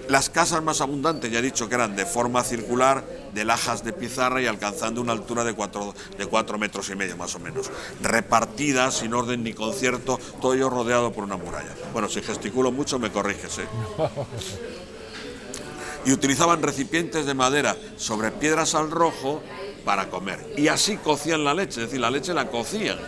C: Las casas más abundantes, ya he dicho que eran de forma circular, de lajas de pizarra y alcanzando una altura de 4,5 metros más o menos, repartidas sin orden ni concierto, todo ello rodeado por una muralla. Bueno, si gesticulo mucho me corriges, ¿eh? Y utilizaban recipientes de madera sobre piedras al rojo para comer. Y así cocían la leche, es decir, la leche la cocían.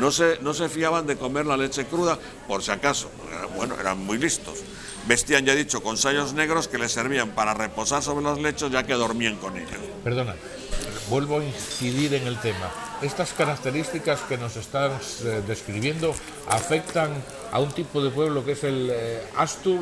C: No se fiaban de comer la leche cruda, por si acaso. Bueno, eran muy listos. Vestían, ya he dicho, con sayos negros que les servían para reposar sobre los lechos, ya que dormían con ellos.
B: Perdona, vuelvo a incidir en el tema. ¿Estas características que nos estás describiendo afectan a un tipo de pueblo que es el astur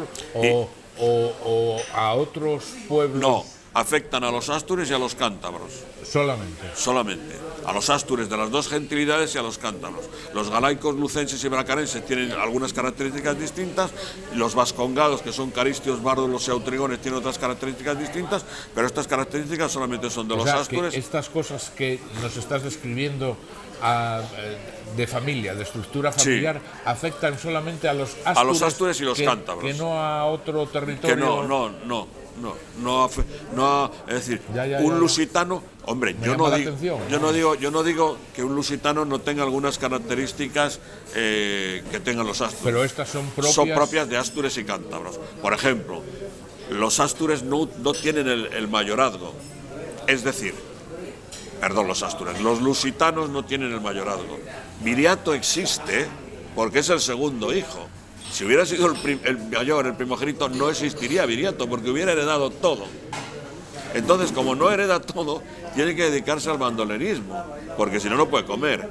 B: o a otros pueblos?
C: No, afectan a los astures y a los cántabros. Solamente. A los astures de las dos gentilidades y a los cántabros. Los galaicos, lucenses y bracarenses tienen algunas características distintas. Los vascongados, que son caristios, bárdulos y autrigones, tienen otras características distintas, pero estas características solamente son de los astures.
B: Que estas cosas que nos estás describiendo de familia, de estructura familiar, sí, afectan solamente a los
C: astures y los cántabros.
B: Que no a otro territorio.
C: No, es decir, un lusitano, hombre, yo no digo que un lusitano no tenga algunas características que tengan los astures.
B: Pero estas son
C: propias de astures y cántabros. Por ejemplo, los astures no tienen el mayorazgo, es decir, los lusitanos no tienen el mayorazgo. Viriato existe porque es el segundo hijo. Si hubiera sido el mayor, el primogénito, no existiría Viriato, porque hubiera heredado todo. Entonces, como no hereda todo, tiene que dedicarse al bandolerismo, porque si no, no puede comer.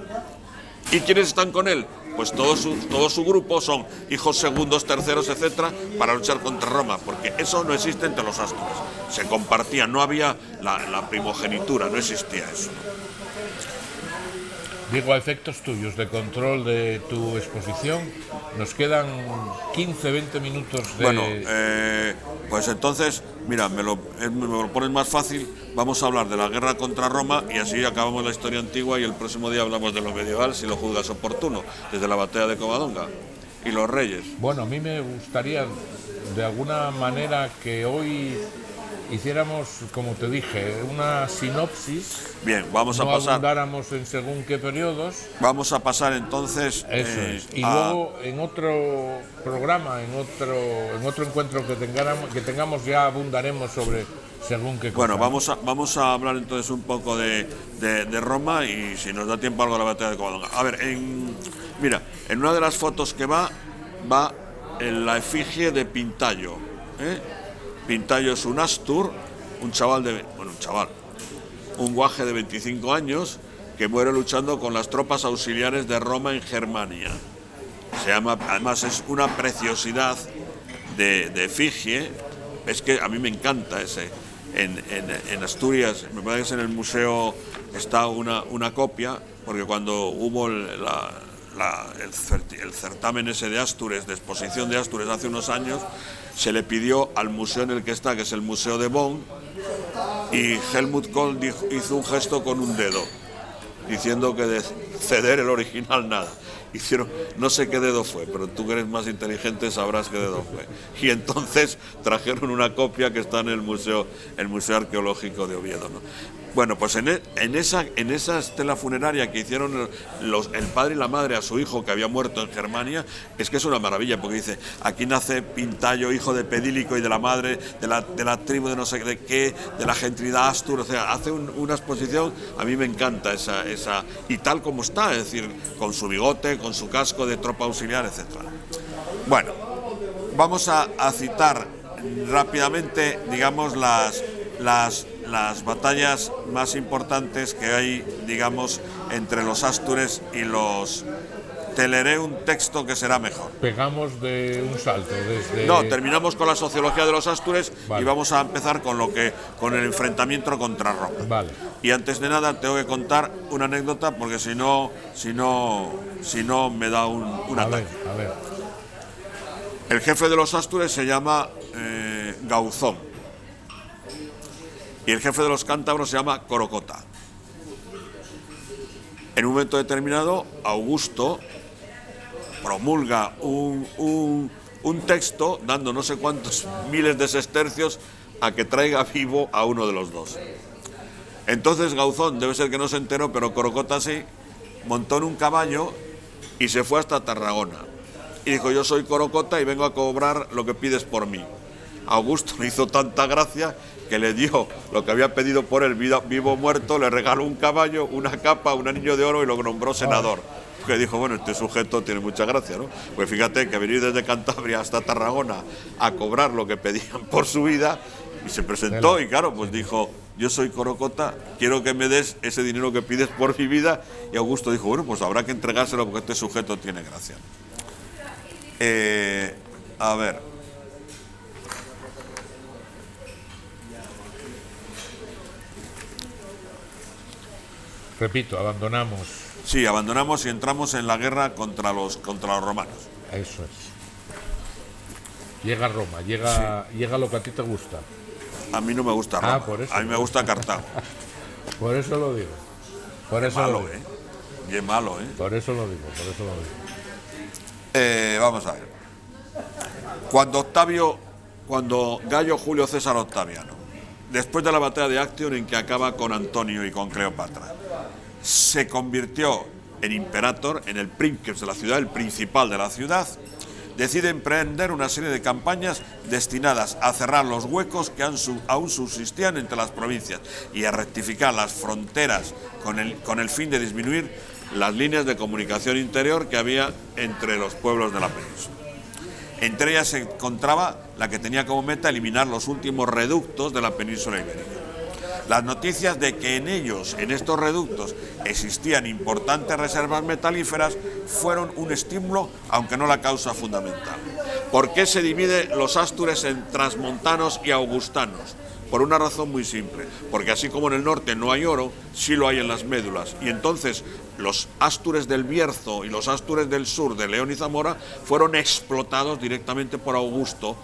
C: ¿Y quiénes están con él? Pues todo su grupo son hijos segundos, terceros, etcétera, para luchar contra Roma, porque eso no existe entre los astures. Se compartían, no había la primogenitura, no existía eso.
B: Digo, a efectos tuyos de control de tu exposición, nos quedan 15-20 minutos de...
C: Bueno, pues entonces, mira, me lo pones más fácil. Vamos a hablar de la guerra contra Roma y así acabamos la historia antigua y el próximo día hablamos de lo medieval, si lo juzgas oportuno, desde la batalla de Covadonga y los reyes.
B: Bueno, a mí me gustaría de alguna manera que hoy hiciéramos, como te dije, una sinopsis.
C: Bien, vamos a
B: no
C: pasar.
B: abundáramos en según qué periodos.
C: Vamos a pasar entonces.
B: Eso es. Y luego en otro programa, en otro encuentro que tengamos ya abundaremos sobre según qué cosa.
C: Bueno, vamos a hablar entonces un poco de Roma y si nos da tiempo algo de la batalla de Covadonga. A ver, mira, en una de las fotos que va en la efigie de Pintallo. Pintallo es un astur, un guaje de 25 años que muere luchando con las tropas auxiliares de Roma en Germania. Además es una preciosidad de efigie. Es que a mí me encanta ese. En Asturias, me parece que es en el museo, está una copia, porque cuando hubo el certamen ese de Astures, de exposición de Astures hace unos años, se le pidió al museo en el que está, que es el Museo de Bonn, y Helmut Kohl hizo un gesto con un dedo, diciendo que de ceder el original nada. Hicieron, no sé qué dedo fue, pero tú que eres más inteligente sabrás qué dedo fue. Y entonces trajeron una copia que está en el Museo Arqueológico de Oviedo, ¿no? Bueno, pues en esa estela funeraria que hicieron el padre y la madre a su hijo que había muerto en Germania, es que es una maravilla, porque dice, aquí nace Pintallo, hijo de Pedílico y de la madre, de la tribu de no sé de qué, de la gentilidad Astur, o sea, hace una exposición, a mí me encanta esa, y tal como está, es decir, con su bigote, con su casco de tropa auxiliar, etc. Bueno, vamos a citar rápidamente, digamos, las batallas más importantes que hay, digamos, entre los Astures y los... Te leeré un texto que será mejor.
B: Pegamos de un salto desde...
C: No, terminamos con la sociología de los Astures,
B: vale.
C: Y vamos a empezar con el enfrentamiento contra Roma.
B: Vale.
C: Y antes de nada tengo que contar una anécdota, porque si no me da un ataque.
B: A ver.
C: El jefe de los Astures se llama Gauzón. Y el jefe de los cántabros se llama Corocota. En un momento determinado, Augusto promulga un texto dando no sé cuántos miles de sestercios a que traiga vivo a uno de los dos. Entonces Gauzón, debe ser que no se enteró, pero Corocota sí, montó en un caballo y se fue hasta Tarragona. Y dijo, yo soy Corocota y vengo a cobrar lo que pides por mí. Augusto le hizo tanta gracia que le dio lo que había pedido por él, vivo o muerto, le regaló un caballo, una capa, un anillo de oro y lo nombró senador. Que dijo, bueno, este sujeto tiene mucha gracia, ¿no? Pues fíjate que venir desde Cantabria hasta Tarragona a cobrar lo que pedían por su vida, y se presentó y claro, pues dijo, yo soy Corocota, quiero que me des ese dinero que pides por mi vida, y Augusto dijo, bueno, pues habrá que entregárselo porque este sujeto tiene gracia. A ver...
B: Repito, abandonamos.
C: Sí, abandonamos y entramos en la guerra contra los romanos.
B: Eso es. Llega Roma, llega lo que a ti te gusta.
C: A mí no me gusta Roma,
B: por eso.
C: A mí me gusta Cartago.
B: Por eso lo digo.
C: Bien malo, ¿eh?
B: Por eso lo digo.
C: Vamos a ver. Cuando Gayo Julio César Octaviano, después de la batalla de Actium, en que acaba con Antonio y con Cleopatra, se convirtió en imperator, en el princeps de la ciudad, el principal de la ciudad, decide emprender una serie de campañas destinadas a cerrar los huecos que aún subsistían entre las provincias y a rectificar las fronteras con el fin de disminuir las líneas de comunicación interior que había entre los pueblos de la península. Entre ellas se encontraba la que tenía como meta eliminar los últimos reductos de la península ibérica. Las noticias de que en estos reductos, existían importantes reservas metalíferas fueron un estímulo, aunque no la causa fundamental. ¿Por qué se divide los Astures en transmontanos y augustanos? por una razón muy simple, porque así como en el norte no hay oro, sí lo hay en las médulas, y entonces los Astures del Bierzo y los Astures del sur de León y Zamora fueron explotados directamente por Augusto,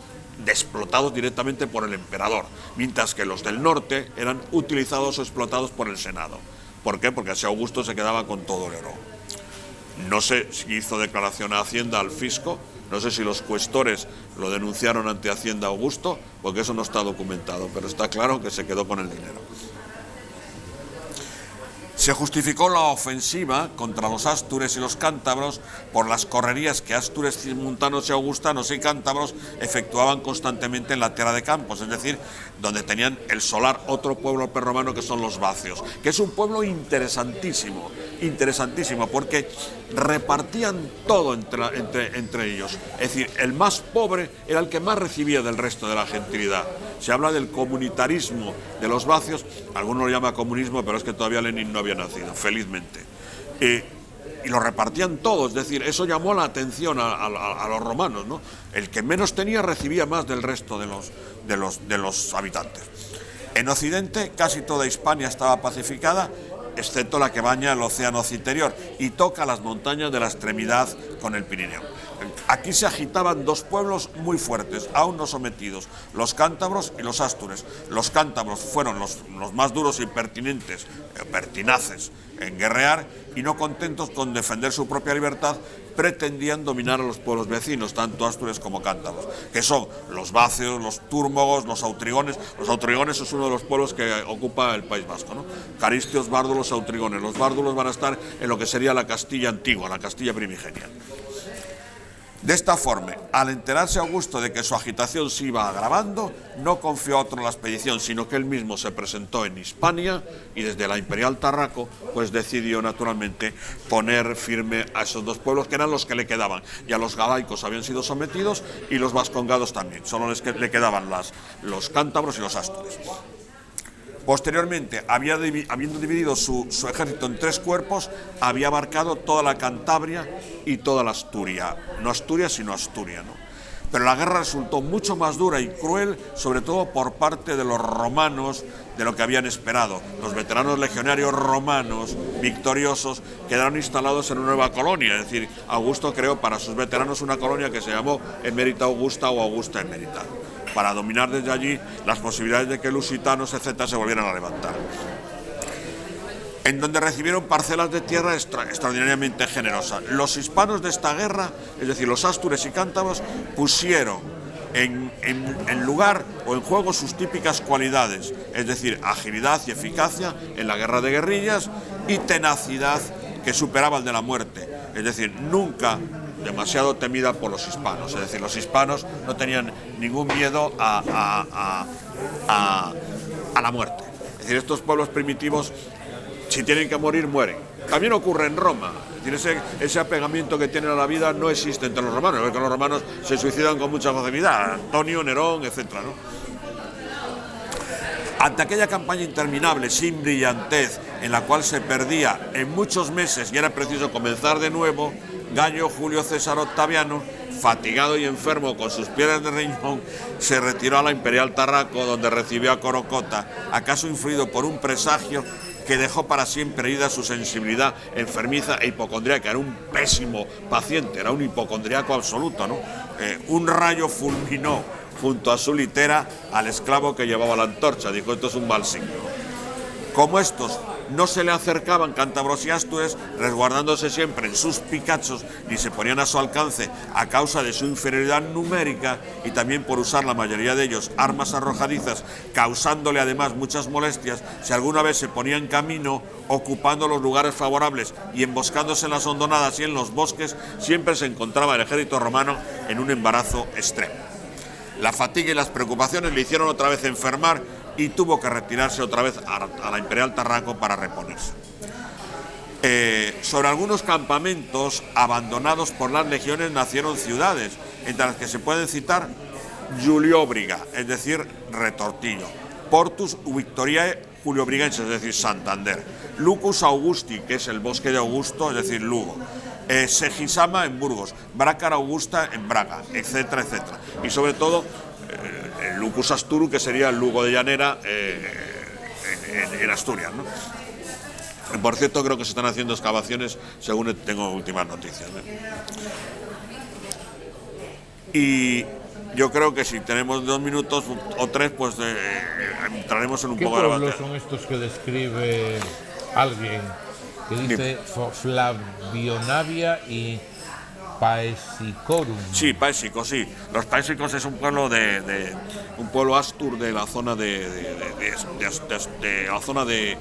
C: explotados directamente por el emperador, mientras que los del norte eran utilizados o explotados por el Senado. ¿Por qué? Porque así Augusto se quedaba con todo el oro. No sé si hizo declaración a Hacienda, al fisco, no sé si los cuestores lo denunciaron ante Hacienda Augusto, porque eso no está documentado, pero está claro que se quedó con el dinero. Se justificó la ofensiva contra los Astures y los cántabros por las correrías que Astures, cismontanos y augustanos y cántabros efectuaban constantemente en la tierra de Campos, es decir, donde tenían el solar otro pueblo prerromano que son los vacios, que es un pueblo interesantísimo, porque repartían todo entre ellos. Es decir, el más pobre era el que más recibía del resto de la gentilidad. Se habla del comunitarismo de los vacios, algunos lo llaman comunismo, pero es que todavía Lenin no había nacido, felizmente. Y lo repartían todos, es decir, eso llamó la atención a los romanos, ¿no? El que menos tenía recibía más del resto de los habitantes. En Occidente casi toda Hispania estaba pacificada, excepto la que baña el océano interior y toca las montañas de la extremidad con el Pirineo. Aquí se agitaban dos pueblos muy fuertes, aún no sometidos, los cántabros y los astures. Los cántabros fueron los más duros y pertinaces en guerrear, y no contentos con defender su propia libertad, pretendían dominar a los pueblos vecinos, tanto astures como cántabros, que son los vacios, los túrmogos, los autrigones. Los autrigones es uno de los pueblos que ocupa el País Vasco, ¿no? Caristios, bárdulos, autrigones. Los bárdulos van a estar en lo que sería la Castilla antigua, la Castilla primigenia. De esta forma, al enterarse Augusto de que su agitación se iba agravando, no confió a otro en la expedición, sino que él mismo se presentó en Hispania y desde la Imperial Tarraco, pues decidió naturalmente poner firme a esos dos pueblos que eran los que le quedaban. Ya los galaicos habían sido sometidos y los vascongados también, solo le quedaban los cántabros y los astures. Posteriormente, habiendo dividido su ejército en tres cuerpos, había abarcado toda la Cantabria y toda la Asturia. No Asturias, sino Asturia, ¿no? Pero la guerra resultó mucho más dura y cruel, sobre todo por parte de los romanos, de lo que habían esperado. Los veteranos legionarios romanos victoriosos quedaron instalados en una nueva colonia, es decir, Augusto creó para sus veteranos una colonia que se llamó Emerita Augusta o Augusta Emerita, para dominar desde allí las posibilidades de que lusitanos, etcétera, se volvieran a levantar. En donde recibieron parcelas de tierra extraordinariamente generosas. Los hispanos de esta guerra, es decir, los astures y cántabros, pusieron en lugar o en juego sus típicas cualidades, es decir, agilidad y eficacia en la guerra de guerrillas y tenacidad que superaba el de la muerte, es decir, nunca demasiado temida por los hispanos, es decir, los hispanos no tenían ningún miedo a la muerte. Es decir, estos pueblos primitivos, si tienen que morir, mueren. También ocurre en Roma, es decir, ese apegamiento que tienen a la vida no existe entre los romanos, porque los romanos se suicidan con mucha facilidad, Antonio, Nerón, etcétera, ¿no? Ante aquella campaña interminable, sin brillantez, en la cual se perdía en muchos meses y era preciso comenzar de nuevo, Gayo Julio César Octaviano, fatigado y enfermo con sus piedras de riñón, se retiró a la Imperial Tarraco, donde recibió a Corocota, acaso influido por un presagio que dejó para siempre herida su sensibilidad enfermiza e hipocondríaca. Era un pésimo paciente, era un hipocondríaco absoluto, ¿no? Un rayo fulminó junto a su litera al esclavo que llevaba la antorcha. Dijo, esto es un mal signo. Como estos no se le acercaban cántabros y astures, resguardándose siempre en sus picachos, ni se ponían a su alcance a causa de su inferioridad numérica y también por usar la mayoría de ellos armas arrojadizas, causándole además muchas molestias, si alguna vez se ponía en camino, ocupando los lugares favorables y emboscándose en las hondonadas y en los bosques, siempre se encontraba el ejército romano en un embarazo extremo. La fatiga y las preocupaciones le hicieron otra vez enfermar y tuvo que retirarse otra vez a la Imperial Tarraco para reponerse. Sobre algunos campamentos abandonados por las legiones nacieron ciudades, entre las que se pueden citar Juliobriga, es decir, Retortillo, Portus Victoriae Juliobrigense, es decir, Santander, Lucus Augusti, que es el bosque de Augusto, es decir, Lugo, Segisama en Burgos, Brácara Augusta en Braga, etcétera, etcétera. Y sobre todo, Lucus Asturum, que sería el Lugo de Llanera en Asturias, ¿no? Por cierto, creo que se están haciendo excavaciones, según tengo últimas noticias, ¿no? Y yo creo que si tenemos 2 minutos o 3, pues entraremos en un poco de
B: ¿Qué
C: debate.
B: pueblos son estos que describe alguien que dice Flavionavia y Paesicorum?
C: Sí, Paesicos, sí. Los Paesicos es un pueblo un pueblo astur de la zona de la zona de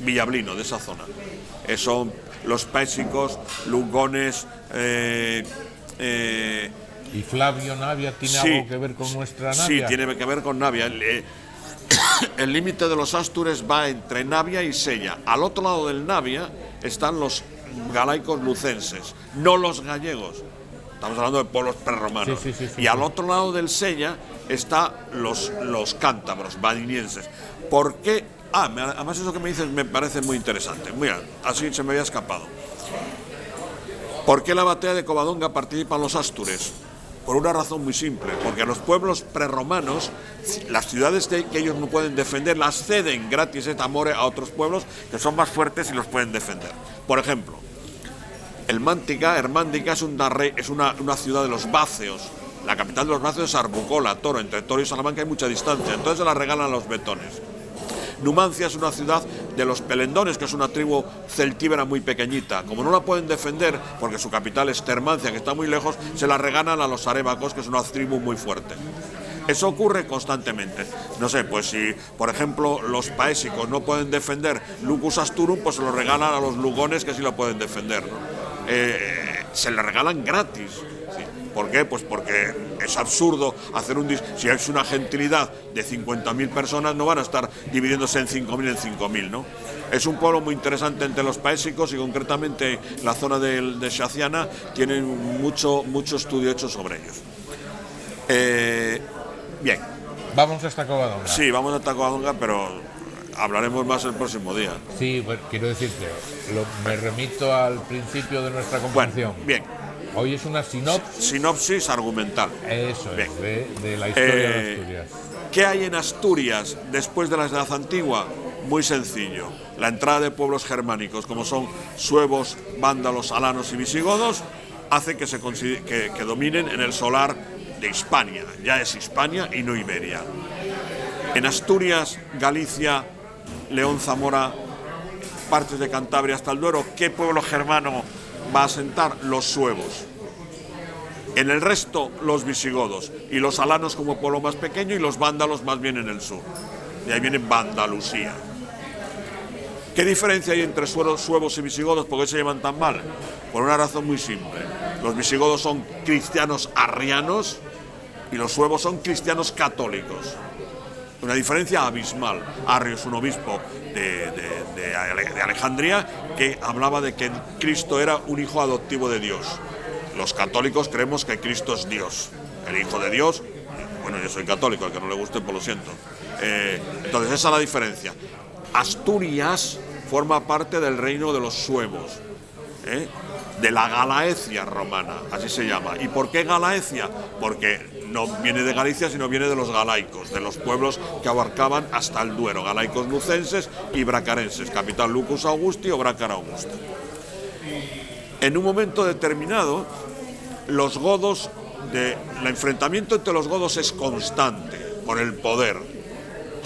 C: Villablino, de esa zona. Son los Paesicos, Lugones.
B: ¿Y Flavionavia tiene
C: Sí,
B: algo que ver con nuestra Navia?
C: Sí, tiene que ver con Navia. El límite de los Astures va entre Navia y Sella. Al otro lado del Navia están los galaicos lucenses, no los gallegos. Estamos hablando de pueblos prerromanos.
B: Sí,
C: y al otro lado del Sella están los cántabros, badinienses. ¿Por qué? Además eso que me dices me parece muy interesante. Mira, así se me había escapado. ¿Por qué la batalla de Covadonga participan los Astures? Por una razón muy simple, porque a los pueblos prerromanos, las ciudades que ellos no pueden defender, las ceden gratis et amore a otros pueblos que son más fuertes y los pueden defender. Por ejemplo, Hermántica es una ciudad de los báceos. La capital de los báceos es Arbucola, Toro. Entre Toro y Salamanca hay mucha distancia, entonces se la regalan a los betones. Numancia es una ciudad de los pelendones, que es una tribu celtíbera muy pequeñita. Como no la pueden defender, porque su capital es Termancia, que está muy lejos, se la regalan a los arébacos, que es una tribu muy fuerte. Eso ocurre constantemente. No sé, pues si, por ejemplo, los paésicos no pueden defender Lucus Asturum, pues se lo regalan a los lugones, que sí lo pueden defender, ¿no? Se le regalan gratis. ¿Sí? ¿Por qué? Pues porque es absurdo hacer si es una gentilidad de 50.000 personas, no van a estar dividiéndose en 5.000 en 5.000, ¿no? Es un pueblo muy interesante entre los paésicos y concretamente la zona de Xaciana tienen mucho estudio hecho sobre ellos. Bien.
B: Vamos hasta Covadonga.
C: Sí, vamos hasta Covadonga, pero hablaremos más el próximo día.
B: Sí, bueno, quiero decirte, me remito al principio de nuestra conversación.
C: Bueno, bien.
B: Hoy es una
C: sinopsis argumental.
B: Eso
C: bien.
B: Es, de la historia de Asturias.
C: ¿Qué hay en Asturias después de la Edad Antigua? Muy sencillo. La entrada de pueblos germánicos, como son suevos, vándalos, alanos y visigodos, hace que dominen en el solar de Hispania. Ya es Hispania y no Iberia. En Asturias, Galicia, León, Zamora, partes de Cantabria hasta el Duero, ¿qué pueblo germano va a asentar? Los suevos. En el resto, los visigodos, y los alanos como pueblo más pequeño y los vándalos más bien en el sur. De ahí viene Vandalusía. ¿Qué diferencia hay entre suevos y visigodos? ¿Por qué se llaman tan mal? Por una razón muy simple. Los visigodos son cristianos arrianos y los suevos son cristianos católicos. Una diferencia abismal. Arrio es un obispo de Alejandría que hablaba de que Cristo era un hijo adoptivo de Dios. Los católicos creemos que Cristo es Dios, el Hijo de Dios. Bueno, yo soy católico, al que no le guste, pues lo siento. Entonces esa es la diferencia. Asturias forma parte del reino de los suevos, de la Galaecia romana, así se llama. ¿Y por qué Galaecia? Porque no viene de Galicia, sino viene de los galaicos, de los pueblos que abarcaban hasta el Duero, galaicos lucenses y bracarenses, capital Lucus Augusti o Bracara Augusta. En un momento determinado, los godos, el enfrentamiento entre los godos es constante por el poder.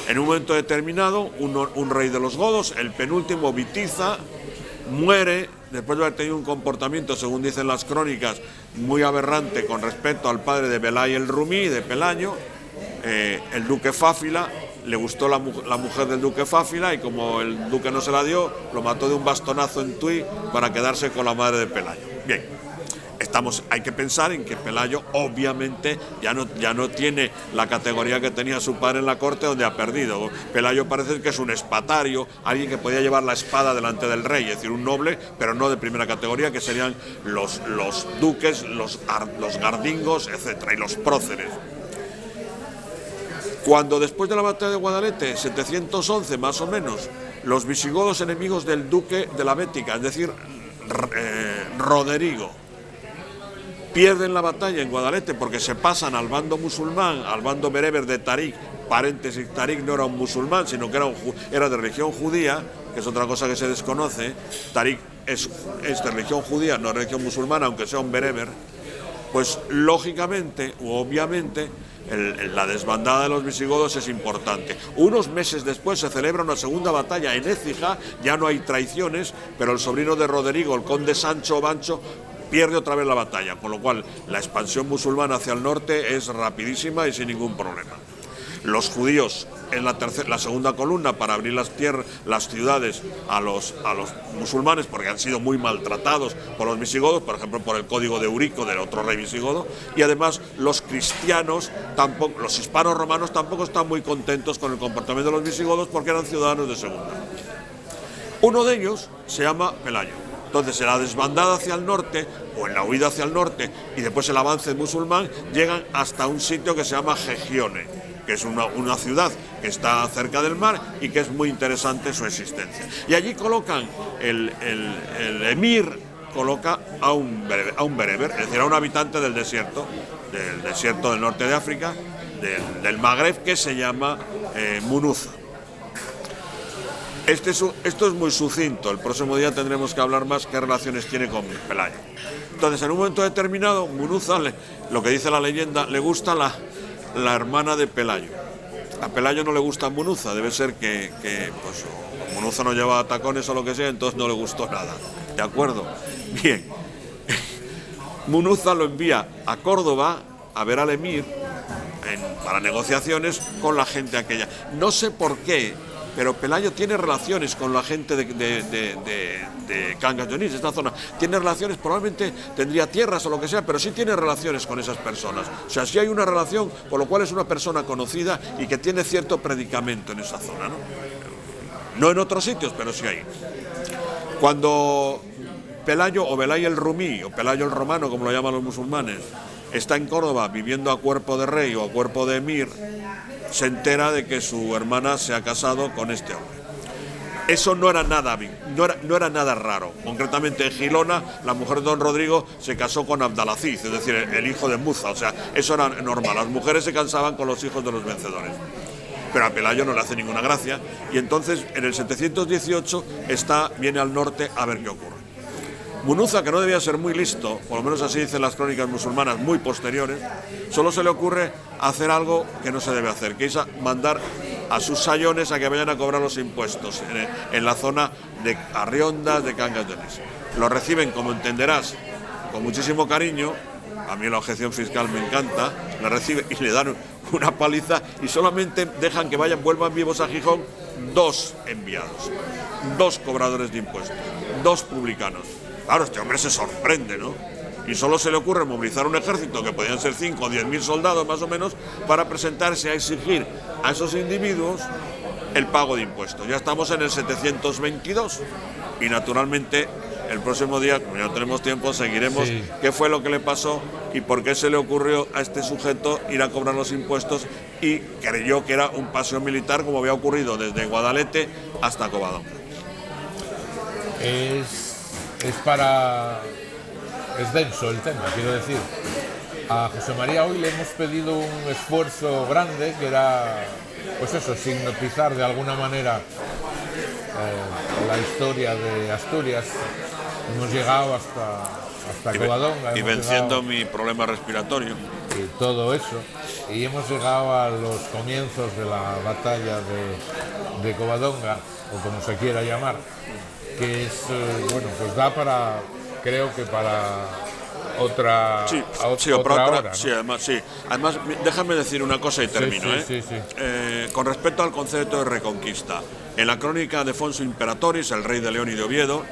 C: En un momento determinado, un rey de los godos, el penúltimo, Vitiza, muere después de haber tenido un comportamiento, según dicen las crónicas, muy aberrante con respecto al padre de Belay el Rumí, de Pelayo. El duque Fáfila, le gustó la mujer del duque Fáfila y como el duque no se la dio, lo mató de un bastonazo en Tui para quedarse con la madre de Pelayo. Bien, hay que pensar en que Pelayo obviamente ya no tiene la categoría que tenía su padre en la corte, donde ha perdido. Pelayo parece que es un espatario, alguien que podía llevar la espada delante del rey, es decir, un noble, pero no de primera categoría, que serían los duques, los gardingos, etcétera, y los próceres. Cuando después de la batalla de Guadalete, 711 más o menos, los visigodos enemigos del duque de la Bética, es decir, Roderigo, pierden la batalla en Guadalete porque se pasan al bando musulmán, al bando bereber de Tarik. Paréntesis, Tarik no era un musulmán, sino que era de religión judía, que es otra cosa que se desconoce. Tarik es de religión judía, no religión musulmana, aunque sea un bereber. Pues lógicamente u obviamente la desbandada de los visigodos es importante. Unos meses después se celebra una segunda batalla en Écija, ya no hay traiciones, pero el sobrino de Roderigo, el conde Sancho Bancho, pierde otra vez la batalla, con lo cual la expansión musulmana hacia el norte es rapidísima y sin ningún problema. Los judíos en la segunda columna para abrir las ciudades a los musulmanes, porque han sido muy maltratados por los visigodos, por ejemplo por el código de Eurico, del otro rey visigodo, y además los cristianos, los hispanos romanos tampoco están muy contentos con el comportamiento de los visigodos porque eran ciudadanos de segunda. Uno de ellos se llama Pelayo. Entonces, en la desbandada hacia el norte, o en la huida hacia el norte, y después el avance musulmán, llegan hasta un sitio que se llama Gegione, que es una ciudad que está cerca del mar y que es muy interesante su existencia. Y allí colocan, el emir coloca a un bereber, es decir, a un habitante del desierto del norte de África, del Magreb, que se llama Munuza. Esto es muy sucinto, el próximo día tendremos que hablar más qué relaciones tiene con Pelayo. Entonces, en un momento determinado, Munuza, lo que dice la leyenda, le gusta la hermana de Pelayo. A Pelayo no le gusta Munuza, debe ser que pues, Munuza no llevaba tacones o lo que sea, entonces no le gustó nada. ¿De acuerdo? Bien. Munuza lo envía a Córdoba a ver al emir para negociaciones con la gente aquella. No sé por qué, pero Pelayo tiene relaciones con la gente de Cangas de Onís, esta zona. Tiene relaciones, probablemente tendría tierras o lo que sea, pero sí tiene relaciones con esas personas. O sea, sí hay una relación, por lo cual es una persona conocida y que tiene cierto predicamento en esa zona, ¿no? No en otros sitios, pero sí hay. Cuando Pelayo, o Belay el Rumí, o Pelayo el Romano, como lo llaman los musulmanes, está en Córdoba viviendo a cuerpo de rey o a cuerpo de emir, se entera de que su hermana se ha casado con este hombre. Eso no era nada raro. Concretamente en Gilona, la mujer de don Rodrigo se casó con Abdalaziz, es decir, el hijo de Muza. O sea, eso era normal. Las mujeres se casaban con los hijos de los vencedores. Pero a Pelayo no le hace ninguna gracia. Y entonces, en el 718, viene al norte a ver qué ocurre. Munuza, que no debía ser muy listo, por lo menos así dicen las crónicas musulmanas muy posteriores, solo se le ocurre hacer algo que no se debe hacer, que es mandar a sus sayones a que vayan a cobrar los impuestos en la zona de Arriondas, de Cangas de Onís. Lo reciben, como entenderás, con muchísimo cariño. A mí la objeción fiscal me encanta. La reciben y le dan una paliza y solamente dejan que vuelvan vivos a Gijón 2 enviados, 2 cobradores de impuestos, 2 publicanos. Claro, este hombre se sorprende, ¿no? Y solo se le ocurre movilizar un ejército, que podían ser 5 o 10.000 soldados más o menos, para presentarse a exigir a esos individuos el pago de impuestos. Ya estamos en el 722 y naturalmente el próximo día, como ya no tenemos tiempo, seguiremos qué fue lo que le pasó y por qué se le ocurrió a este sujeto ir a cobrar los impuestos y creyó que era un paseo militar, como había ocurrido desde Guadalete hasta Covadonga.
B: Es denso el tema, quiero decir. A José María hoy le hemos pedido un esfuerzo grande, que era, pues eso, sintetizar de alguna manera la historia de Asturias. Hemos llegado hasta Covadonga.
C: Y venciendo mi problema respiratorio.
B: Y todo eso. Y hemos llegado a los comienzos de la batalla de Covadonga, o como se quiera llamar, que es, bueno, pues da para, creo que para otra hora, ¿no?
C: Sí, además, déjame decir una cosa y termino.
B: Sí.
C: Con respecto al concepto de reconquista, en la crónica de Fonso Imperatoris, el rey de León y de Oviedo,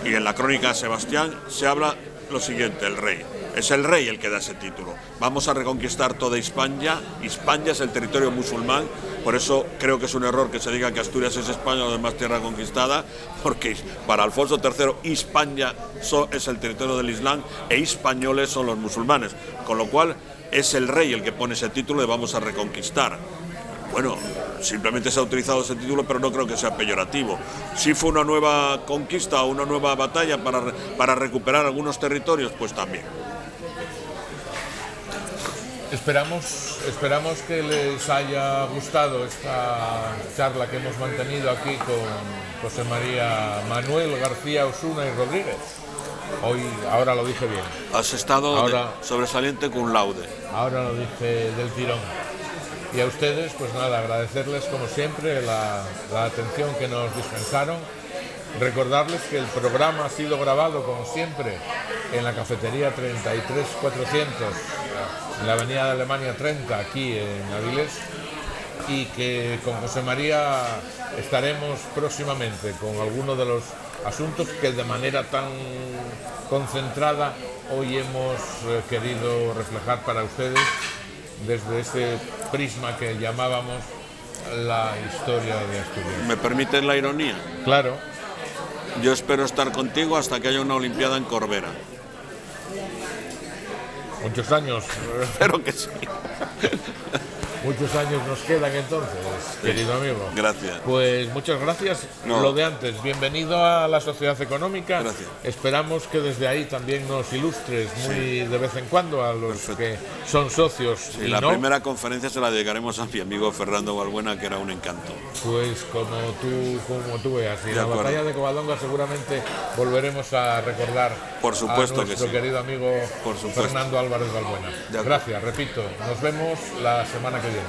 C: y en la crónica de Sebastián, se habla lo siguiente: el rey. Es el rey el que da ese título. Vamos a reconquistar toda Hispania. Hispania es el territorio musulmán, por eso creo que es un error que se diga que Asturias es España o lo demás tierra conquistada, porque para Alfonso III Hispania es el territorio del Islam e españoles son los musulmanes, con lo cual es el rey el que pone ese título de vamos a reconquistar. Bueno, simplemente se ha utilizado ese título, pero no creo que sea peyorativo. Si fue una nueva conquista o una nueva batalla para recuperar algunos territorios, pues también.
B: Esperamos que les haya gustado esta charla que hemos mantenido aquí con José María Manuel García Osuna y Rodríguez. Ahora lo dije bien.
C: Has estado sobresaliente cum laude.
B: Ahora lo dije del tirón. Y a ustedes, pues nada, agradecerles como siempre la atención que nos dispensaron. Recordarles que el programa ha sido grabado, como siempre, en la cafetería 33400, en la avenida de Alemania 30, aquí en Avilés, y que con José María estaremos próximamente con algunos de los asuntos que de manera tan concentrada hoy hemos querido reflejar para ustedes desde ese prisma que llamábamos la historia de Asturias.
C: ¿Me permiten la ironía?
B: Claro.
C: Yo espero estar contigo hasta que haya una Olimpiada en Corbera.
B: Muchos años.
C: Espero que sí.
B: Muchos años nos quedan entonces, querido amigo.
C: Gracias.
B: Pues muchas gracias.
C: No.
B: Lo de antes, bienvenido a la Sociedad Económica.
C: Gracias.
B: Esperamos que desde ahí también nos ilustres muy de vez en cuando a los que son socios.
C: Sí,
B: y
C: la
B: no,
C: primera conferencia se la dedicaremos a mi amigo Fernando Balbuena, que era un encanto.
B: pues como tú veas. Y
C: De
B: la
C: acuerdo.
B: batalla de Covadonga seguramente volveremos a recordar
C: Por supuesto
B: a nuestro
C: que sí.
B: querido amigo
C: Por supuesto.
B: Fernando Álvarez Balbuena.
C: acuerdo.
B: Gracias, repito. Nos vemos la semana que viene.